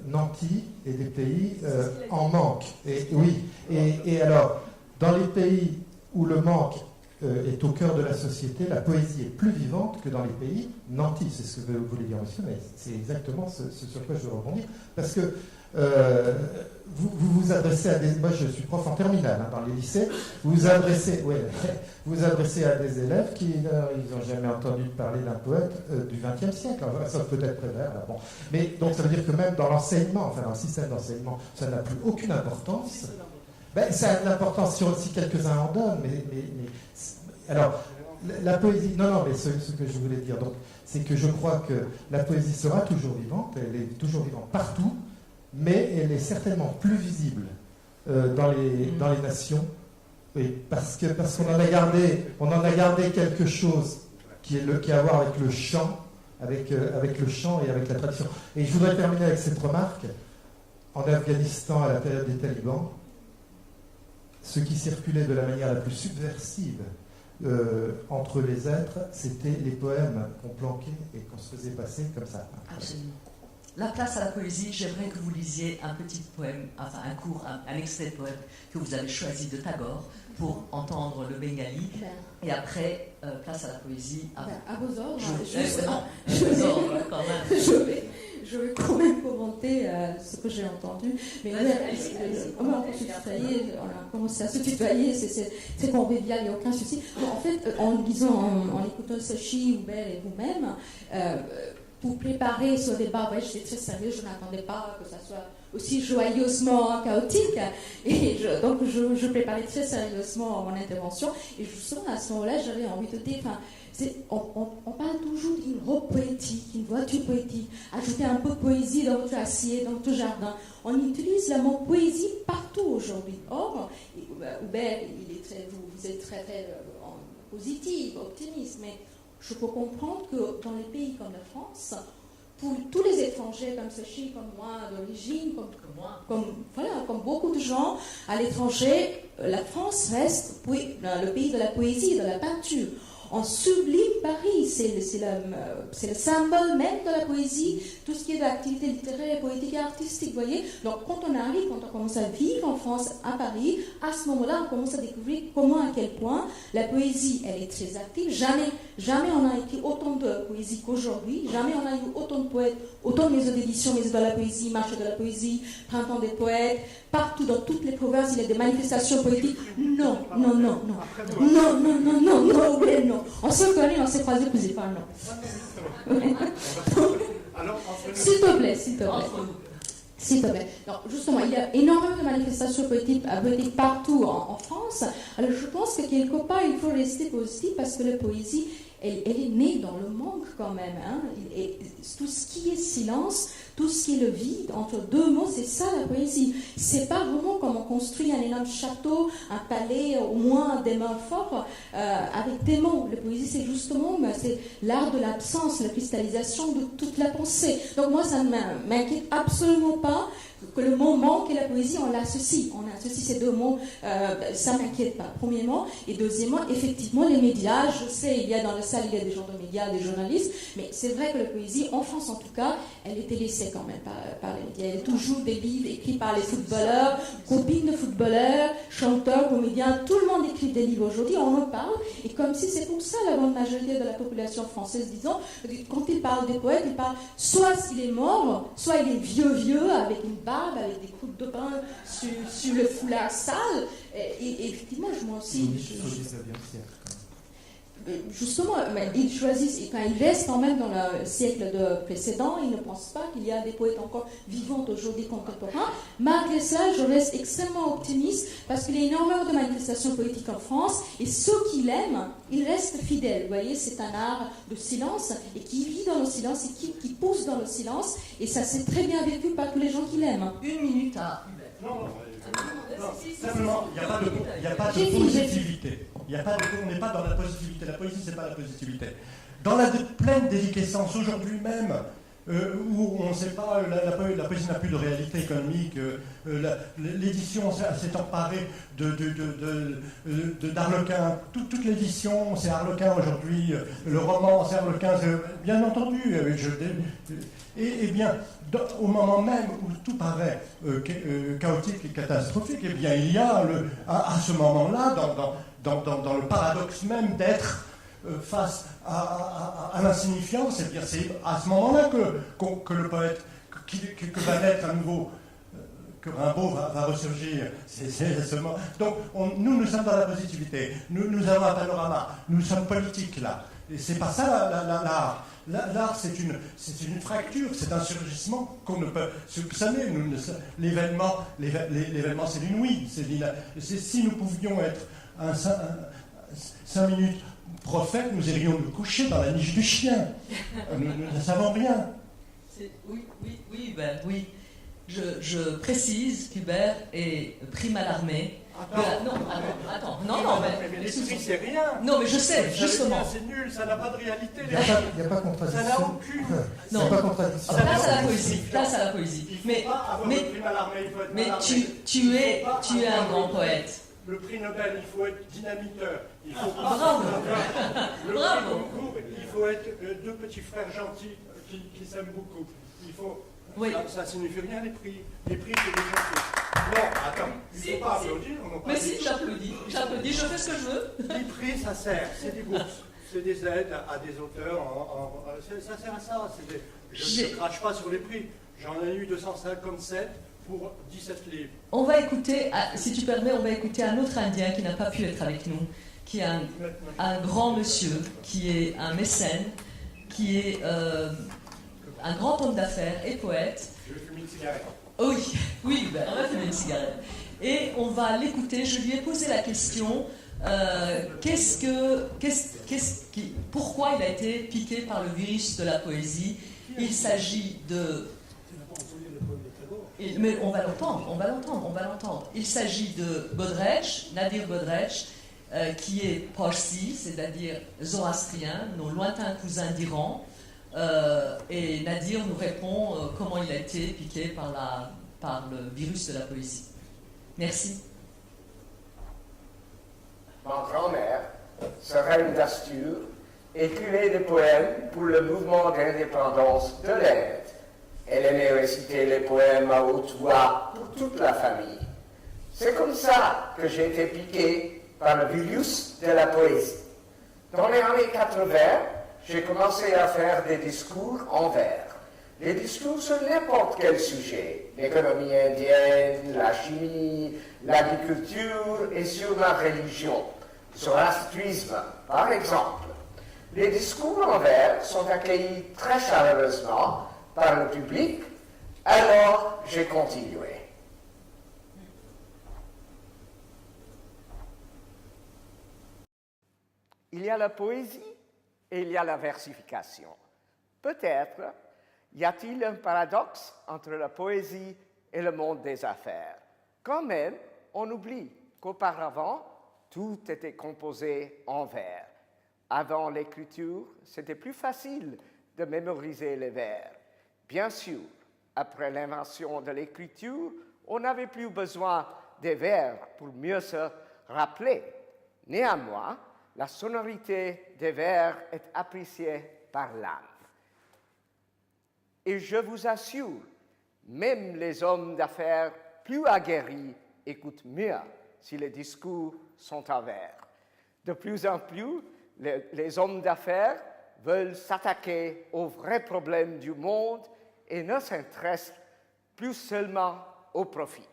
nantis et des pays en manque. Et alors, dans les pays où le manque est au cœur de la société, la poésie est plus vivante que dans les pays nantis. C'est ce que vous voulez dire, monsieur, mais c'est exactement ce sur quoi je veux rebondir. Parce que vous vous adressez à des... Moi, je suis prof en terminale dans les lycées. Vous vous adressez à des élèves qui n'ont jamais entendu parler d'un poète du XXe siècle, sauf peut-être Prévert. Bon. Mais donc, ça veut dire que même dans l'enseignement, dans le système d'enseignement, ça n'a plus aucune importance. Ça a de l'importance si quelques-uns en donnent, alors, La poésie, non, mais ce que je voulais dire, donc, c'est que je crois que la poésie sera toujours vivante, elle est toujours vivante partout, mais elle est certainement plus visible dans les nations, et parce qu'on en a gardé quelque chose qui a à voir avec le chant, avec le chant et avec la tradition. Et je voudrais terminer avec cette remarque. En Afghanistan, à la période des talibans, ce qui circulait de la manière la plus subversive entre les êtres, c'était les poèmes qu'on planquait et qu'on se faisait passer comme ça. Absolument. La place à la poésie, j'aimerais que vous lisiez un petit poème, enfin un extrait de poème que vous avez choisi de Tagore pour entendre le bengali. Et après, place à la poésie. À vos ordres. Je vais quand même commenter ce que j'ai entendu. Mais on a commencé à se tutoyer, c'est convivial, il n'y a aucun souci. En fait, en écoutant Sochi, Hubert et vous-même, pour préparer ce débat, j'étais très sérieuse, je n'attendais pas que ça soit aussi joyeusement chaotique. Et donc je préparais très sérieusement mon intervention. Et justement, à ce moment-là, j'avais envie de dire, on parle toujours d'une robe poétique, une voiture poétique, ajouter un peu de poésie dans votre assiette, dans votre jardin. On utilise le mot poésie partout aujourd'hui. Or, Hubert, vous êtes très positif, optimiste, mais je peux comprendre que dans les pays comme la France, pour tous les étrangers comme Sochi, comme moi d'origine, comme beaucoup de gens à l'étranger, la France reste le pays de la poésie, de la peinture. On sublime Paris, c'est le symbole même de la poésie, tout ce qui est d'activité littéraire, poétique et artistique, vous voyez. Donc quand on commence à vivre en France, à Paris, à ce moment-là, on commence à découvrir à quel point la poésie, elle est très active. Jamais on a écrit autant de poésie qu'aujourd'hui, jamais on a eu autant de poètes, autant de maisons d'édition, maisons de la poésie, marché de la poésie, printemps des poètes, partout dans toutes les provinces, il y a des manifestations poétiques. Non. On se connaît, on s'est croisés plusieurs fois, non. S'il te plaît. Donc, justement, il y a énormément de manifestations poétiques partout en France. Alors, je pense que quelque part, il faut rester positif parce que la poésie, elle est née dans le manque quand même. Et tout ce qui est silence, tout ce qui est le vide, entre deux mots, c'est ça la poésie. C'est pas vraiment comme on construit un énorme château, un palais, au moins des mains forts, avec des mots. La poésie, c'est justement c'est l'art de l'absence, la cristallisation de toute la pensée. Donc moi, ça ne m'inquiète absolument pas que le mot manque et la poésie, on l'associe. On associe ces deux mots, ça ne m'inquiète pas, premièrement. Et deuxièmement, effectivement, les médias, je sais, il y a dans la salle, il y a des gens de médias, des journalistes, mais c'est vrai que la poésie, en France en tout cas, elle était laissée quand même par les médias. Il y a toujours des livres écrits par les footballeurs, copines de footballeurs, chanteurs, comédiens, tout le monde écrit des livres aujourd'hui, on en parle, et comme si c'est pour ça la grande majorité de la population française, disons, quand ils parlent des poètes, ils parlent soit il est mort, soit il est vieux, avec une barbe, avec des croûtes de pain sur le foulard sale, et effectivement, moi aussi... Justement, ils choisissent, quand ils restent quand même dans le siècle précédent, ils ne pensent pas qu'il y a des poètes encore vivants aujourd'hui contemporains. Malgré ça, je reste extrêmement optimiste parce qu'il y a énormément de manifestations poétiques en France et ceux qui l'aiment, ils restent fidèles. Vous voyez, c'est un art de silence et qui vit dans le silence et qui pousse dans le silence et ça s'est très bien vécu par tous les gens qui l'aiment. Une minute à... Non, simplement, il n'y a pas de positivité. On n'est pas dans la positivité. La poésie, c'est pas la positivité. Dans la pleine déliquescence, aujourd'hui même, où on ne sait pas, la poésie n'a plus de réalité économique, l'édition s'est emparée d'Arlequin, toute l'édition, c'est Arlequin aujourd'hui, le roman, c'est Arlequin, bien entendu, et bien, au moment même où tout paraît chaotique et catastrophique, eh bien, il y a à ce moment-là, dans le paradoxe même d'être face à l'insignifiance, c'est-à-dire c'est à ce moment-là que le poète, que va naître à nouveau, que Rimbaud va ressurgir. C'est ce moment. Donc nous sommes dans la positivité, nous avons un panorama, nous sommes politiques là. Et c'est pas ça l'art. L'art, c'est une fracture, c'est un surgissement qu'on ne peut soupçonner. L'événement, c'est l'inouï. Si nous pouvions être 5 minutes prophètes, nous irions nous coucher dans la niche du chien. Nous ne savons rien. Oui. Je précise qu'Hubert est prime à l'armée. Attends. Mais l'esprit, c'est rien. Non, mais je sais, justement. C'est nul, ça n'a pas de réalité. Il n'y a pas contradiction. Ça n'a aucune. Il n'y a pas contradiction. Place à la poésie. Il faut pas avoir le prix Mallarmé, il faut être Mallarmé. tu es un grand poète. Le prix Nobel, il faut être dynamiteur. Il faut pas. Bravo. Le prix Goncourt, il faut être deux petits frères gentils qui s'aiment beaucoup. Il faut. Oui. Ça signifie rien, les prix. Les prix, c'est des gentils. Non, attends, il ne faut pas applaudir. Mais si, j'applaudis, je fais ce que je veux. Les prix, ça sert, c'est des bourses. C'est des aides à des auteurs. Ça sert à ça. Je ne crache pas sur les prix. J'en ai eu 257 pour 17 livres. On va écouter, si tu permets, un autre Indien qui n'a pas pu être avec nous, qui est un grand monsieur, qui est un mécène, qui est un grand homme d'affaires et poète. Je vais fumer une cigarette. Oui, on va fumer une cigarette. Et on va l'écouter. Je lui ai posé la question pourquoi il a été piqué par le virus de la poésie. Il s'agit de. Mais on va l'entendre. Il s'agit de Godrej, Nadir Godrej, qui est Parsi, c'est-à-dire zoroastrien, nos lointains cousins d'Iran. Et Nadir nous répond comment il a été piqué par le virus de la poésie. Merci. Ma grand-mère, Serène d'Astur, écrivait des poèmes pour le mouvement d'indépendance de l'Inde. Elle aimait réciter les poèmes à haute voix pour toute la famille. C'est comme ça que j'ai été piqué par le virus de la poésie. Dans les années 80, j'ai commencé à faire des discours en vers. Les discours sur n'importe quel sujet, l'économie indienne, la chimie, l'agriculture et sur la religion, sur l'astrisme, par exemple. Les discours en vers sont accueillis très chaleureusement par le public, alors j'ai continué. Il y a la poésie et il y a la versification. Peut-être y a-t-il un paradoxe entre la poésie et le monde des affaires. Quand même, on oublie qu'auparavant, tout était composé en vers. Avant l'écriture, c'était plus facile de mémoriser les vers. Bien sûr, après l'invention de l'écriture, on n'avait plus besoin des vers pour mieux se rappeler. Néanmoins, la sonorité des vers est appréciée par l'âme. Et je vous assure, même les hommes d'affaires plus aguerris écoutent mieux si les discours sont en vers. De plus en plus, les hommes d'affaires veulent s'attaquer aux vrais problèmes du monde et ne s'intéressent plus seulement au profit.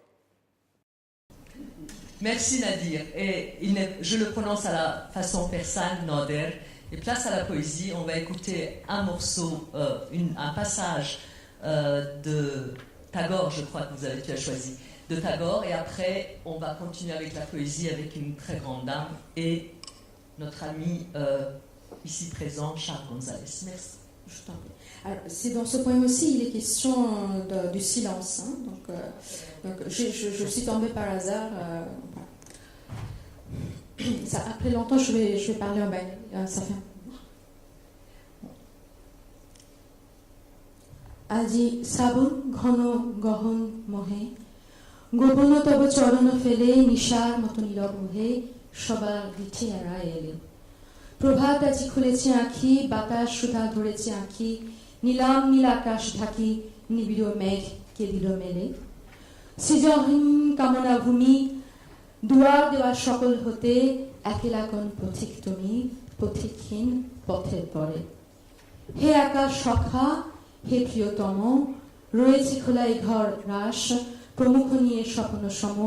Merci Nadir. Et je le prononce à la façon persane, Nader. Et place à la poésie, on va écouter un morceau, un passage de Tagore, je crois que tu as choisi, de Tagore, et après on va continuer avec la poésie avec une très grande dame et notre ami ici présent, Charles Gonzalez. Merci. Je t'en prie. Alors, c'est dans ce poème aussi, il est question du silence. Hein, donc je suis tombée par hasard. Après longtemps, je vais parler en bail. Ça fait. Aji sabun ghono gahon mohe gopono tabo chorono fele nishar moto নীরব হয়ে সবার দিঠে এরা এলে প্রভাত আজি খুলেছে আঁখি বাতাস সুধা ধরেছে আঁখি নীলাম নীল আকাশ ঢাকি নিবিড় মেঘ কে দিল মেলে সৃজনহীন কামনা ভূমি দুয়ার দেওয়ার সকল হতে একেলা কোন পথিক তুমি পথিকহীন পথের পরে হে আকাশ সখা হে প্রিয়তম রয়েছে খোলা এই ঘর রাস প্রমুখ নিয়ে স্বপ্ন সম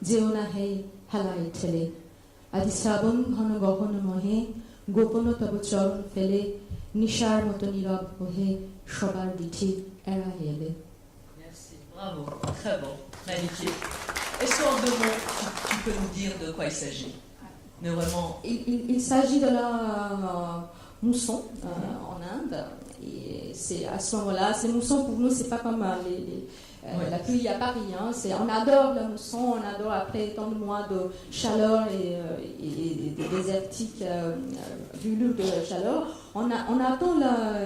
যেও না হে হেলাই ঠেলে আদি শ্রাবণ ঘন গহন মহে গোপন তব চরণ ফেলে নিশার মতো নীরব হয়ে সবার দিঠি এরা এলে। Merci, bravo, très bon, magnifique. Est-ce qu'en deux mots, tu peux nous dire de quoi il s'agit? mais vraiment... Il s'agit de la mousson en Inde. Et c'est à ce moment-là, ces moussons pour nous, c'est pas comme la pluie à Paris. Hein. On adore la mousson, on adore après tant de mois de chaleur et désertique, du lot de chaleur. On attend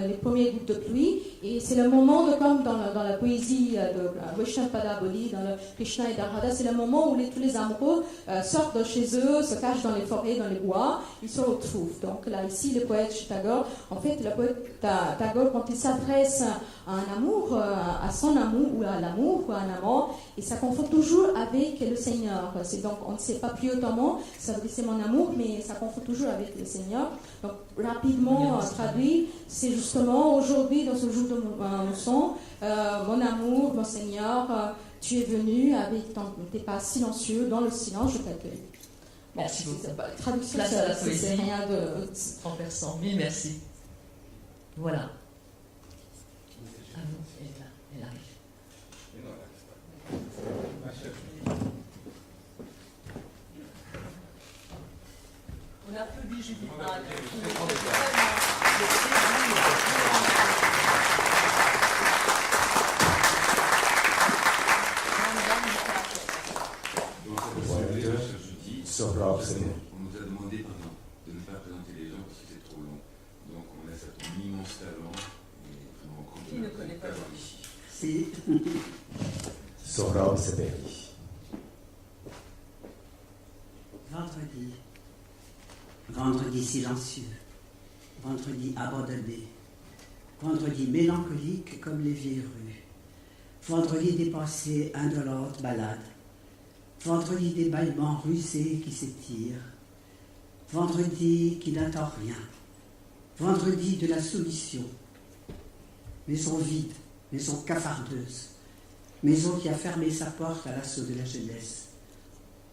les premiers gouttes de pluie et c'est le moment, comme dans la poésie de Vaishnav Padaboli, dans le Krishna et Dharada, c'est le moment où tous les amoureux sortent de chez eux, se cachent dans les forêts, dans les bois, ils se retrouvent. Donc là, ici, le poète Tagore, en fait, le poète Tagore, quand il s'adresse à un amour, à son amour ou à l'amour ou à un amant, il se confond toujours avec le Seigneur. Donc on ne sait pas plus autrement, ça veut dire c'est mon amour, mais ça confond toujours avec le Seigneur. Donc rapidement traduit, c'est justement aujourd'hui, dans ce jour de mousson, mon amour, mon Seigneur, tu es venu avec tes pas silencieux, dans le silence, je t'accueille. Merci beaucoup. Traduction, Place à la c'est poésie rien de... en persan. Mille merci. Voilà. Ah non, elle arrive. On applaudit Judith. Sohrab Seberi. On nous a demandé de ne pas présenter les gens parce que c'est trop long. Donc on laisse à ton immense talent et vraiment compte. Qui ne connaît pas ici? Si. Sohrab Seberi. Vendredi silencieux, vendredi abandonné, vendredi mélancolique comme les vieilles rues, vendredi des pensées indolentes balades, vendredi des bâillements rusés qui s'étirent, vendredi qui n'attend rien, vendredi de la soumission, maison vide, maison cafardeuse, maison qui a fermé sa porte à l'assaut de la jeunesse,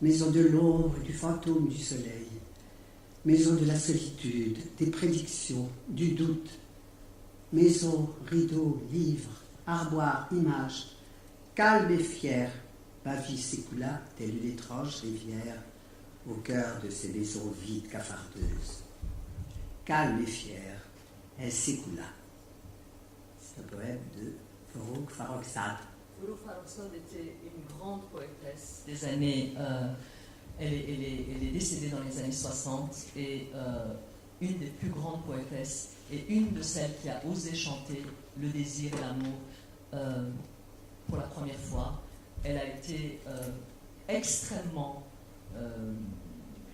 maison de l'ombre et du fantôme du soleil, maison de la solitude, des prédictions, du doute, maison, rideau, livre, armoire, image, calme et fière, ma vie s'écoula telle une étrange rivière au cœur de ces maisons vides cafardeuses. Calme et fière, elle s'écoula. C'est un poème de Farrokh Farrokhzad. Farrokh Farrokhzad était une grande poétesse des années... Elle est décédée dans les années 60 et une des plus grandes poétesses et une de celles qui a osé chanter le désir et l'amour pour la première fois. Elle a été extrêmement...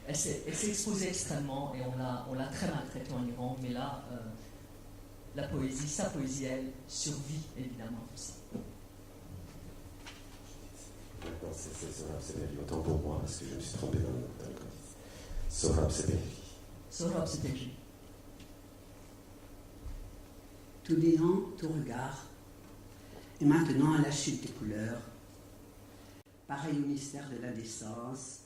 elle s'est exposée extrêmement et on l'a très mal traitée en Iran, mais là, sa poésie, elle, survit évidemment aussi. Maintenant, c'est Sohrab Seberi, autant pour moi, parce que je me suis trompé dans le candidat. Sohrab Seberi. Sohrab Seberi. Tout néant, tout regard, et maintenant à la chute des couleurs. Pareil au mystère de la naissance,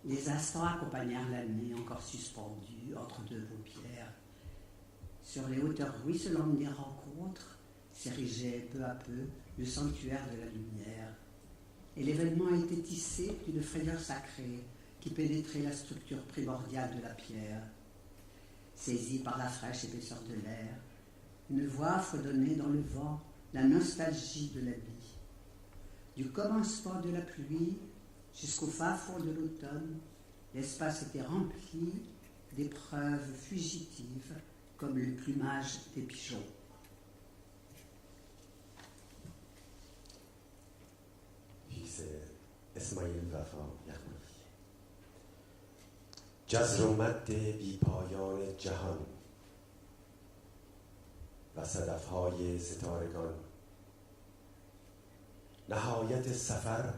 les instants accompagnèrent l'année encore suspendue entre deux paupières. Sur les hauteurs ruisselantes des rencontres s'érigeait peu à peu le sanctuaire de la lumière. Et l'événement était tissé d'une frayeur sacrée qui pénétrait la structure primordiale de la pierre. Saisie par la fraîche épaisseur de l'air, une voix fredonnait dans le vent la nostalgie de la vie. Du commencement de la pluie jusqu'au fin fond de l'automne, l'espace était rempli d'épreuves fugitives comme le plumage des pigeons. اسماعیل وفا یغمایی جزر و مد بی پایان جهان و صدفهای ستارگان نهایت سفر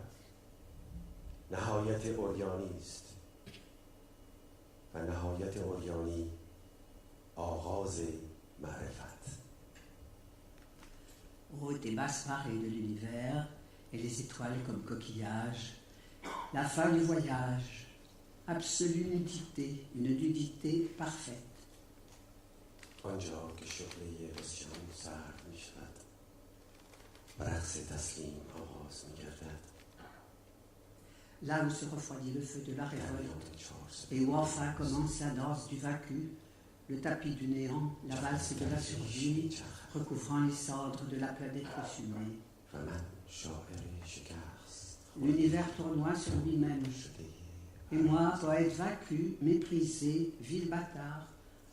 نهایت عریانی است و نهایت عریانی آغاز معرفت. Haute et basse marée de l'univers et les étoiles comme coquillages, la fin du voyage, absolue nudité, une nudité parfaite. آنجا که شعله رسیان سرد می شود و رقص تسلیم آغاز می گردد. là où se refroidit le feu de la révolte, et où enfin commence la danse du vaincu, le tapis du néant, la valse de la survie, recouvrant les cendres de la planète consumée. L'univers tournoie sur lui-même. Et moi, poète vaincu, méprisé, vil bâtard,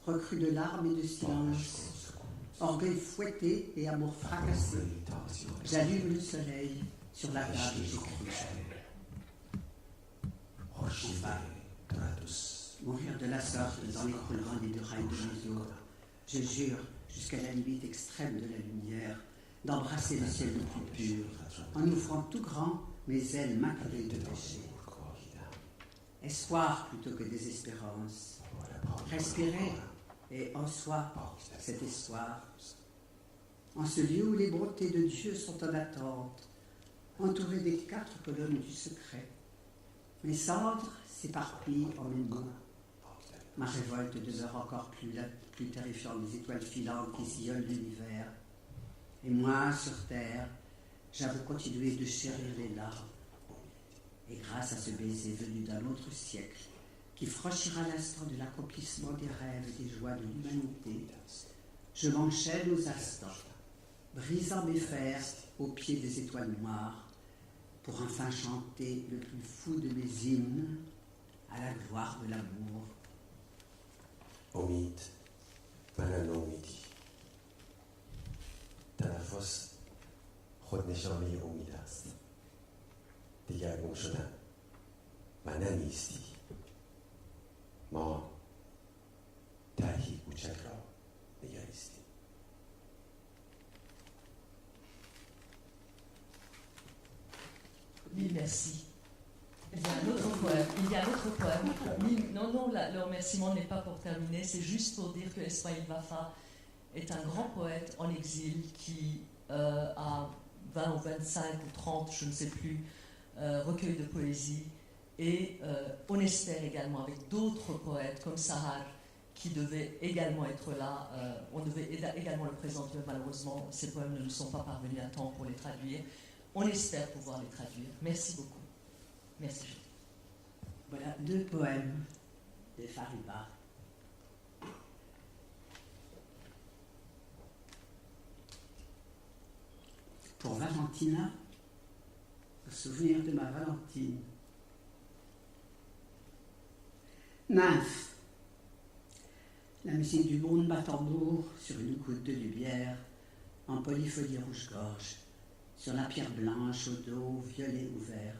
recrue de larmes et de silence, orgueil fouetté et amour fracassé, j'allume le soleil sur la table j'écris. Enfin, mourir de la sorte dans l'écroulement des deux rails de mes os, je jure, jusqu'à la limite extrême de la lumière, d'embrasser le ciel le plus pur, en ouvrant tout grand mes ailes maculées de péché. Espoir plutôt que désespérance. Respirer et en soi cet espoir. En ce lieu où les bontés de Dieu sont en attente, entouré des 4 colonnes du secret, mes cendres s'éparpillent en mes mots. Ma révolte demeure encore plus terrifiante des étoiles filantes qui sillonnent l'univers. Et moi, sur terre, j'avoue continuer de chérir les larmes. Et grâce à ce baiser venu d'un autre siècle, qui franchira l'instant de l'accomplissement des rêves et des joies de l'humanité, je m'enchaîne aux instants, brisant mes fers au pied des étoiles noires, pour enfin chanter le plus fou de mes hymnes à la gloire de l'amour. Omid, Mananoomidi. تنفس خودنشانی امید است. دیگر گم شدن و نمیستی. ما طرحی کوچک را نگریستیم. Mille merci. Il y a un autre poème. Il y a un autre poème. Non, le remerciement n'est pas pour terminer, c'est juste pour dire que Esmaïl Wafa est un grand poète en exil qui a 20 ou 25 ou 30, je ne sais plus, recueils de poésie, et on espère également avec d'autres poètes comme Sahar qui devait également être là. On devait également le présenter, mais malheureusement ces poèmes ne nous sont pas parvenus à temps pour les traduire. On espère pouvoir les traduire. Merci beaucoup. Merci. Voilà 2 poèmes de Fariba. Pour Valentina, au souvenir de ma Valentine. Nymphe, la musique du monde bat-tambour sur une goutte de lumière, en polyphonie rouge-gorge, sur la pierre blanche au dos violet ouvert.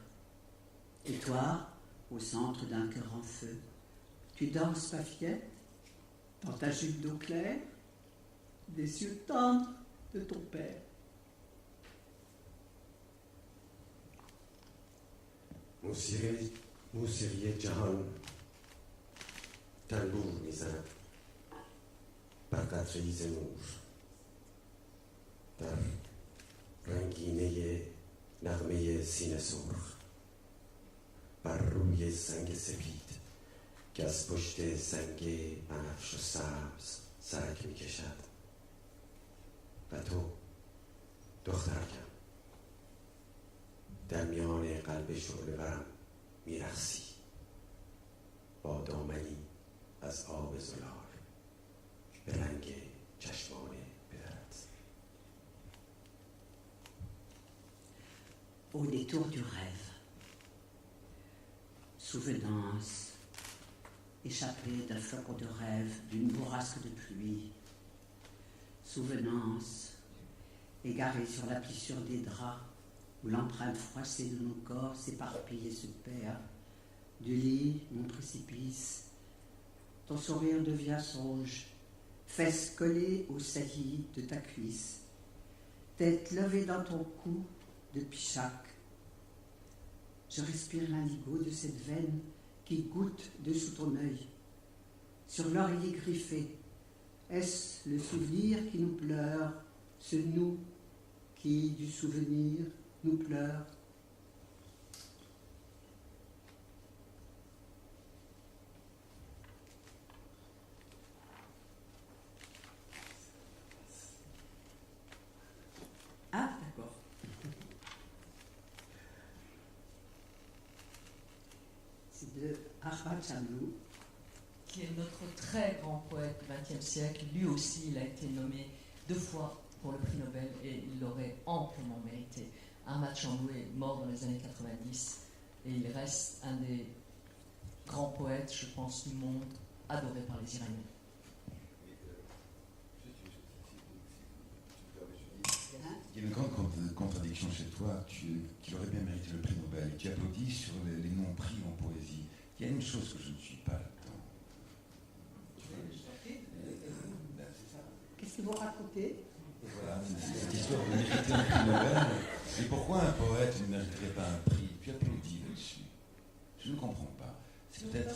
Et toi, au centre d'un cœur en feu, tu danses ma fillette, dans ta jupe d'eau claire, des yeux tendres de ton père. موسیقی جهان تنبور میزند بر قطره‌ای ز نور در رنگینه نغمه سینه سرخ بر روی سنگ سپید که از پشت سنگ بنفش و سبز سرک میکشد و تو دخترکم در میان قلب شعله‌ورم میرقصی با دامنی از آب زلال به رنگ چشمان پدرت. Au détour du rêve, souvenance, échappée d'un flocon de rêve, d'une bourrasque de pluie, souvenance, égarée sur la plissure des draps, où l'empreinte froissée de nos corps s'éparpille et se perd. Du lit, mon précipice, ton sourire devient songe, fesses collées aux saillies de ta cuisse, tête levée dans ton cou de pichac. Je respire l'indigo de cette veine qui goutte dessous ton œil. Sur l'oreiller griffé, est-ce le souvenir qui nous pleure, ce nous qui, du souvenir, nous pleure? Ah, d'accord. de Ahmad Shamlou, qui est notre très grand poète du XXe siècle. Lui aussi, il a été nommé 2 fois pour le prix Nobel et il l'aurait amplement mérité. Ahmad Shamlou est mort dans les années 90 et il reste un des grands poètes, je pense, du monde, adoré par les Iraniens. Il y a une grande contradiction chez toi. Tu aurais bien mérité le prix Nobel et tu applaudis sur les non-prix en poésie. Il y a une chose que je ne suis pas là-dedans. Qu'est-ce que vous racontez? Voilà, c'est cette histoire de mériter un prix Nobel. Et pourquoi un poète ne mériterait pas un prix? Tu applaudis là-dessus. Je ne comprends pas. C'est peut-être...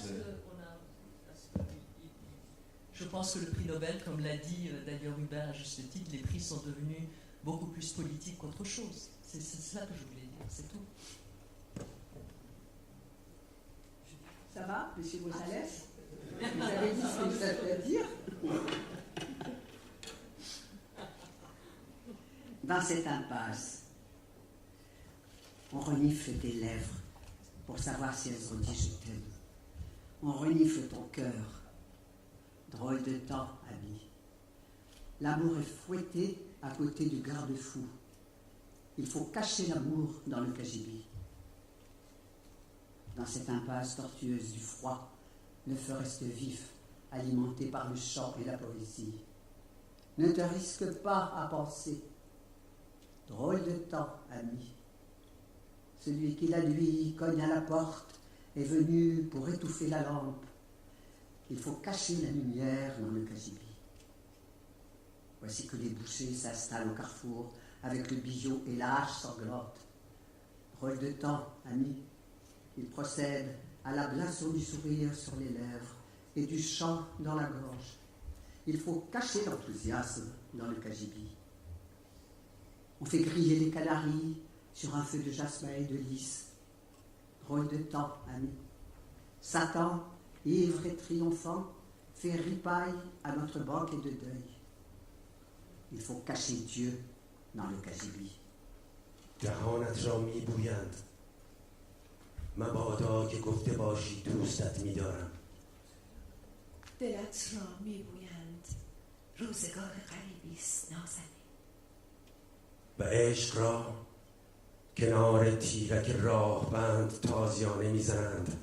Je pense que le prix Nobel, comme l'a dit d'ailleurs Hubert à juste titre, les prix sont devenus beaucoup plus politiques qu'autre chose. C'est ça que je voulais dire, c'est tout. Ça va, monsieur Gonzalez? Vous avez dit ce que vous avez à dire? Dans cette impasse, on renifle tes lèvres pour savoir si elles ont dit je t'aime. On renifle ton cœur. Drôle de temps, ami. L'amour est fouetté à côté du garde-fou. Il faut cacher l'amour dans le cagibi. Dans cette impasse tortueuse du froid, le feu reste vif, alimenté par le chant et la poésie. Ne te risque pas à penser. Drôle de temps, ami. Celui qui la nuit cogne à la porte est venu pour étouffer la lampe. Il faut cacher la lumière dans le cagibi. Voici que les bouchers s'installent au carrefour avec le bijou et la hache sanglante. Drôle de temps, ami. Il procède à l'ablation du sourire sur les lèvres et du chant dans la gorge. Il faut cacher l'enthousiasme dans le cagibi. On fait griller les canaris sur un feu de jasmin et de lys. Drôle de temps, ami. Satan, ivre et triomphant, fait ripaille à notre banquet de deuil. Il faut cacher Dieu dans le cagibi. دهانت را می‌بویند مبادا که گفته باشی دوستت می‌دارم. دلت را میگویند روزگار غریبی است نازنین. و عشق را کنار تیرک راهبند تازیانه می‌زنند.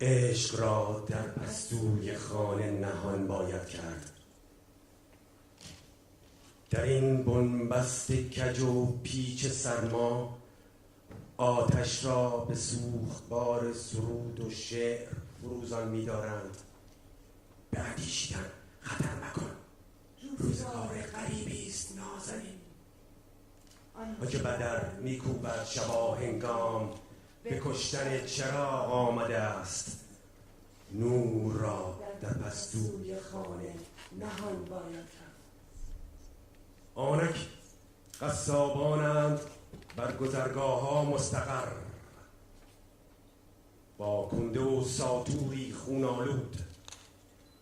عشق را در پستوی خانه نهان باید کرد. در این بنبست کج و پیچ سرما آتش را به سوختبار سرود و شعر فروزان می‌دارند. به اندیشیدن خطر مکن. روزگار غریبی است نازنین. آنکه بدر می‌کوبد شباهنگام به کشتن چراغ آمده است. نور را در پستوی خانه نهان باید کرد. آنک قصابانند بر گذرگاه‌ها مستقر، با کنده و ساطوری خون‌آلود.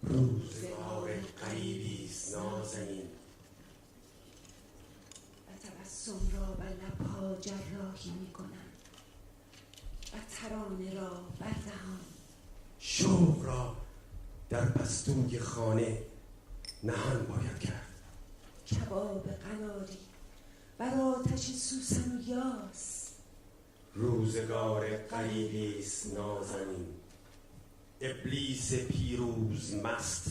روزگار غریبی است نازنین. و تبسم را بر لب‌ها جراحی می‌کنند و ترانه را بر دهان. شوق را در پستوی خانه نهان باید کرد. کباب قناری بر آتش سوسن و یاس. روزگار غریبی است نازنین. ابلیس پیروز مست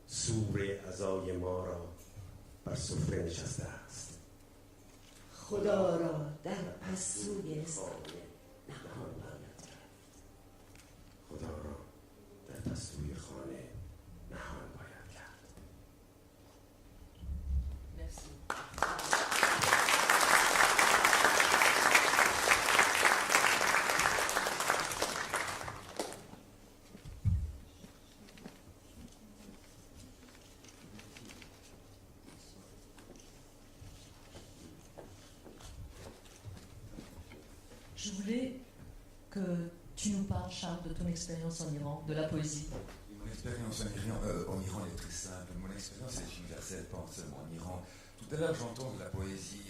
سور عزای ما را بر سفره نشسته است. خدا را در پستوی خانه نهان باید کرد. خدا را در پستوی خانه نهان باید کرد. Merci. Je voulais que tu nous parles, Charles, de ton expérience en Iran, de la poésie. Mon expérience en Iran est très simple. Mon expérience est universelle, pas seulement en Iran. Tout à l'heure, j'entends de la poésie.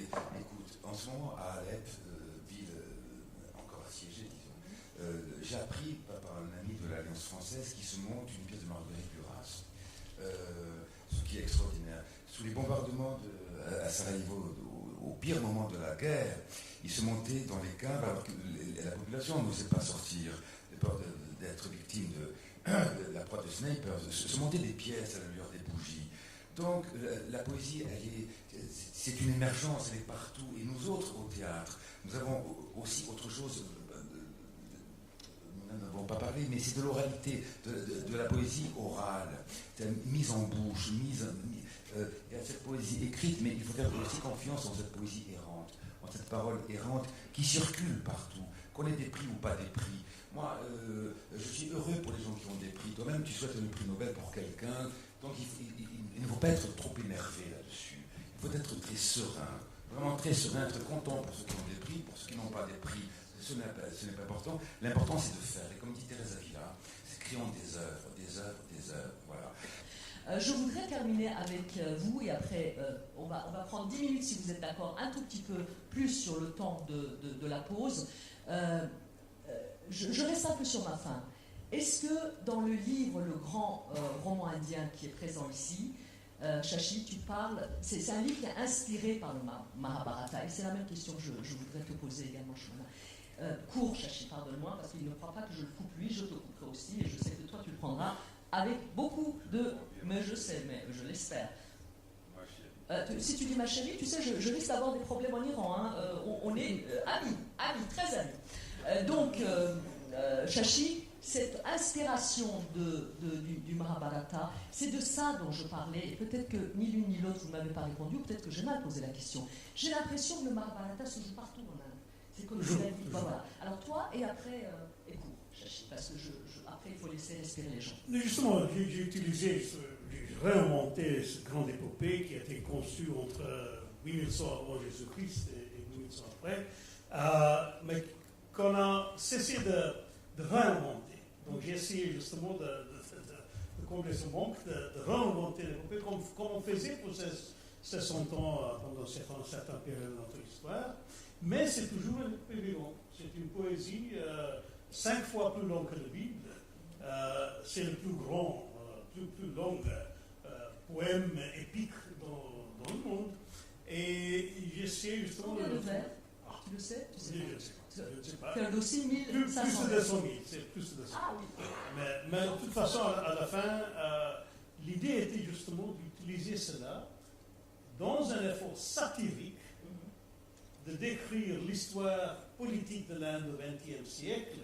Écoute, en ce moment, à Alep, ville encore assiégée, disons, J'ai appris par un ami de l'Alliance française qui se monte une pièce de Marguerite Duras, ce qui est extraordinaire. Sous les bombardements à Sarajevo, au pire moment de la guerre, ils se montaient dans les caves alors que la population n'osait pas sortir, de peur d'être victime de la proie de snipers, se montaient des pièces à la lueur des bougies. Donc la poésie, c'est une émergence, elle est partout. Et nous autres au théâtre, nous avons aussi autre chose, nous n'en avons pas parlé, mais c'est de l'oralité, de la poésie orale, mise en bouche, il y a cette poésie écrite, mais il faut faire aussi confiance en cette poésie errante, en cette parole errante qui circule partout, qu'on ait des prix ou pas des prix. Moi, je suis heureux pour les gens qui ont des prix. Toi-même, tu souhaites un prix Nobel pour quelqu'un, donc il ne faut pas être trop énervé là-dessus. Il faut être très serein, vraiment très serein, être content pour ceux qui ont des prix, pour ceux qui n'ont pas des prix. Ce n'est pas important. L'important, c'est de faire. Et comme dit Thérèse Avila, c'est créons des œuvres, voilà. Je voudrais terminer avec vous, et après, on va prendre 10 minutes, si vous êtes d'accord, un tout petit peu plus sur le temps de la pause. Je reste un peu sur ma faim. Est-ce que dans le livre, le grand roman indien qui est présent ici, Shashi, tu parles, c'est un livre qui est inspiré par le Mahabharata, et c'est la même question que je voudrais te poser également, Shumana. Cours, Shashi, pardonne-moi, parce qu'il ne croit pas que je le coupe lui, je te couperai aussi, et je sais que toi tu le prendras avec beaucoup de... Mais je sais, mais je l'espère. Si tu dis ma chérie, tu sais, je risque d'avoir des problèmes en Iran. Hein. On est amis, très amis. Donc, Shashi, cette inspiration du Mahabharata, c'est de ça dont je parlais. Et peut-être que ni l'une ni l'autre, vous ne m'avez pas répondu, ou peut-être que j'ai mal posé la question. J'ai l'impression que le Mahabharata se joue partout en Inde. C'est comme je l'ai dit. Voilà. Alors toi, et après, écoute, Shashi, parce que après, il faut laisser respirer les gens. Justement, j'ai réinventé cette grande épopée qui a été conçue entre 8100 avant Jésus-Christ et 8100 après, mais qu'on a cessé de réinventer. Donc j'ai essayé justement de combler ce manque, de réinventer l'épopée comme on faisait pour 60 ans pendant certaines périodes de notre histoire. Mais c'est toujours une épopée vivante. C'est une poésie 5 fois plus longue que la Bible. C'est le plus grand, plus long poème épique dans le monde. Et j'essaie justement... Combien de vers? Tu le sais? Je ne sais pas. Tu as le dossier 1500. Plus de 200 000. C'est plus de 200 000. Ah oui. Mais de toute façon, à la fin, l'idée était justement d'utiliser cela dans un effort satirique de décrire l'histoire politique de l'Inde au XXe siècle,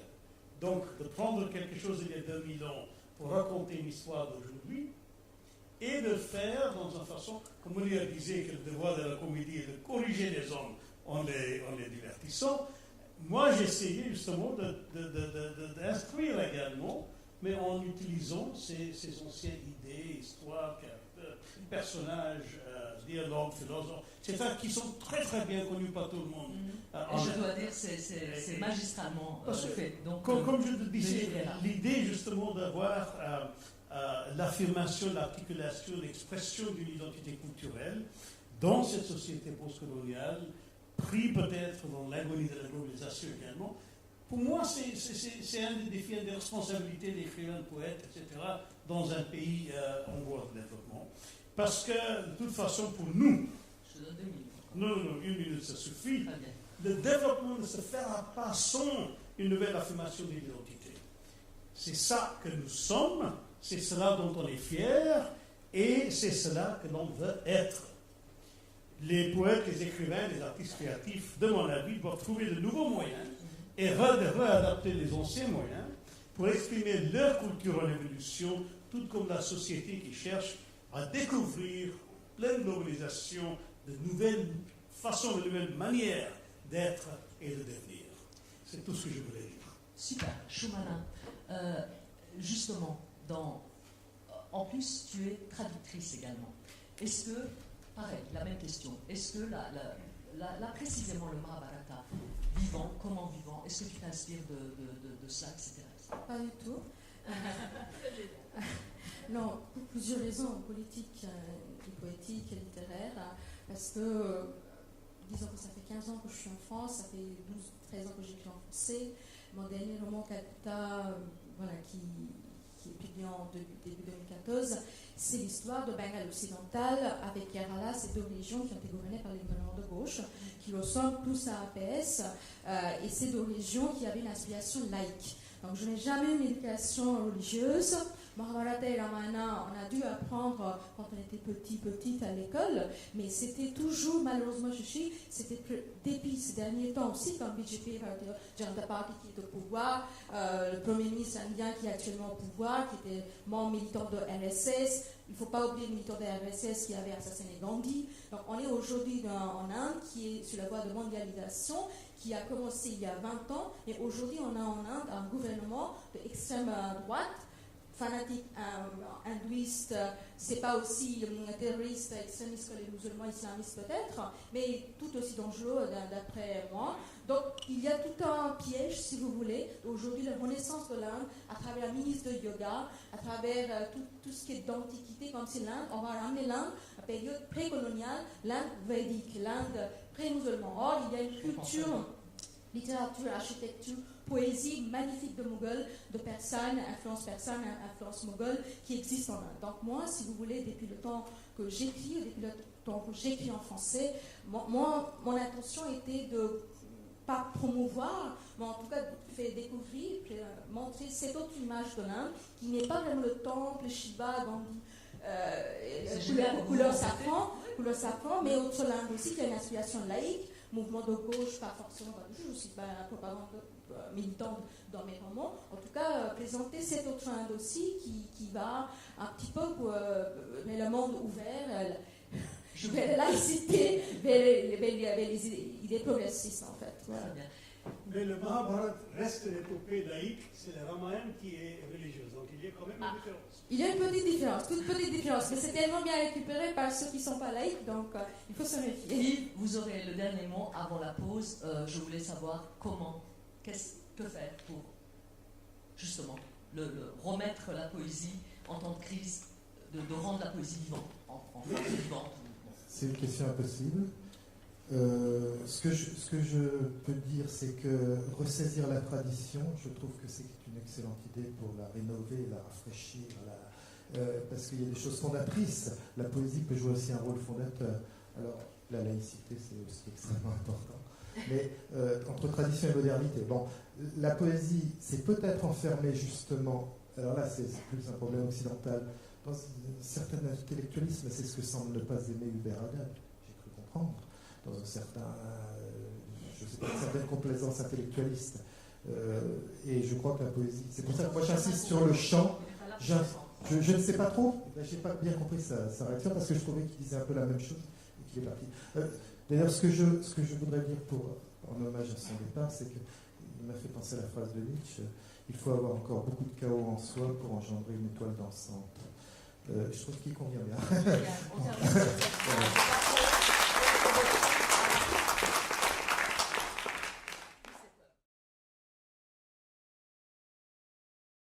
donc de prendre quelque chose d'il y a 2000 ans pour raconter une histoire d'aujourd'hui, et de faire dans une façon, comme Molière disait que le devoir de la comédie est de corriger les hommes en les divertissant. Moi, j'essayais justement d'instruire également, mais en utilisant ces anciennes idées, histoires, personnages, dialogues, philosophes, etc., qui sont très très bien connus par tout le monde. Et je dois dire, c'est magistralement fait. Donc, comme je le disais, l'idée justement d'avoir l'affirmation, l'articulation, l'expression d'une identité culturelle dans cette société postcoloniale, pris peut-être dans l'agonie de la globalisation également. Pour moi, c'est un des défis, une des responsabilités d'écrivains, de poètes, etc., dans un pays en voie de développement. Parce que, de toute façon, pour nous, je donne 2 minutes. Non, 1 minute, ça suffit. Le développement ne se fera pas sans une nouvelle affirmation de l'identité. C'est ça que nous sommes, c'est cela dont on est fier, et c'est cela que l'on veut être. Les poètes, les écrivains, les artistes créatifs, de mon avis, doivent trouver de nouveaux moyens et réadapter les anciens moyens pour exprimer leur culture en évolution, tout comme la société qui cherche à découvrir, en pleine globalisation, de nouvelles façons, de nouvelles manières d'être et de devenir. C'est tout ce que je voulais dire. Super. Shumana, justement, en plus, tu es traductrice également. Est-ce que, pareil, la même question, est-ce que précisément le Mahabharata, vivant, comment vivant, est-ce que tu t'inspires de cela, etc. Pas du tout. Non, pour plusieurs raisons politiques, et poétiques et littéraires, parce que disons que ça fait 15 ans que je suis en France, ça fait 12-13 ans que j'écris en français. Mon dernier roman, Calcutta, qui est publié en début 2014, c'est l'histoire de Bengale occidental avec Kerala, ces deux régions qui ont été gouvernées par les gouvernements de gauche, qui ressemblent tous à APS, et ces deux régions qui avaient une aspiration laïque. Donc je n'ai jamais eu une éducation religieuse. Mahabharata et Ramayana, on a dû apprendre quand on était petite à l'école, mais c'était toujours, malheureusement, c'était depuis ces derniers temps aussi, quand BJP, Janata Party qui est au pouvoir, le Premier ministre indien qui est actuellement au pouvoir, qui était membre militant de RSS. Il ne faut pas oublier le militant de RSS qui avait assassiné Gandhi. Donc on est aujourd'hui en Inde qui est sur la voie de mondialisation, qui a commencé il y a 20 ans, et aujourd'hui on a en Inde un gouvernement d'extrême droite, fanatique hindouiste, c'est pas aussi terroriste, extrémiste que les musulmans islamistes peut-être, mais tout aussi dangereux d'après moi. Donc il y a tout un piège, si vous voulez, aujourd'hui la renaissance de l'Inde, à travers la ministre de yoga, à travers tout ce qui est d'antiquité, comme c'est l'Inde, on va ramener l'Inde à période précoloniale, l'Inde védique, l'Inde pré-musulman. Or, il y a une culture, littérature, architecture, poésie magnifique de Mughal, de persane, influence moghole, qui existe en Inde. Donc moi, si vous voulez, depuis le temps que j'écris, en français, mon intention était de pas promouvoir, mais en tout cas de faire découvrir, montrer cette autre image de l'Inde, qui n'est pas vraiment le temple, Shiva, Gandhi, couleur safran, mais autre l'Inde aussi, qui a une aspiration laïque, mouvement de gauche, pas forcément, je ne suis pas propagande militante dans mes romans, en tout cas présenter cette autre Inde aussi qui va un petit peu vers le monde ouvert, vers la laïcité, vers les idées progressistes en fait. Voilà. Mais le Mahabharata reste une épopée laïque, c'est le Ramayana qui est religieuse, donc il y a quand même une différence. Il y a une petite différence, toute petite différence, mais c'est tellement bien récupéré par ceux qui ne sont pas laïcs, donc il faut se méfier. Yves, vous aurez le dernier mot avant la pause. Je voulais savoir qu'est-ce que faire pour justement remettre la poésie en temps de crise, de rendre la poésie vivante, vivante. C'est une question impossible. Ce que je peux dire, c'est que ressaisir la tradition, je trouve que c'est une excellente idée pour la rénover, la rafraîchir, parce qu'il y a des choses fondatrices. La poésie peut jouer aussi un rôle fondateur. Alors, la laïcité, c'est aussi extrêmement important. Mais entre tradition et modernité, bon, la poésie, c'est peut-être enfermé justement, alors là, c'est plus un problème occidental, dans un certain intellectualisme, c'est ce que semble ne pas aimer Hubert Haddad, j'ai cru comprendre. Dans une certaine complaisance intellectualiste. Et je crois que la poésie... C'est pour ça que moi j'insiste sur le chant. Je ne sais pas trop, je n'ai pas bien compris sa réaction, parce que je trouvais qu'il disait un peu la même chose et qu'il est parti. D'ailleurs, ce que je voudrais dire en hommage à son départ, c'est qu'il m'a fait penser à la phrase de Nietzsche, il faut avoir encore beaucoup de chaos en soi pour engendrer une étoile dansante. Je trouve qu'il convient bien.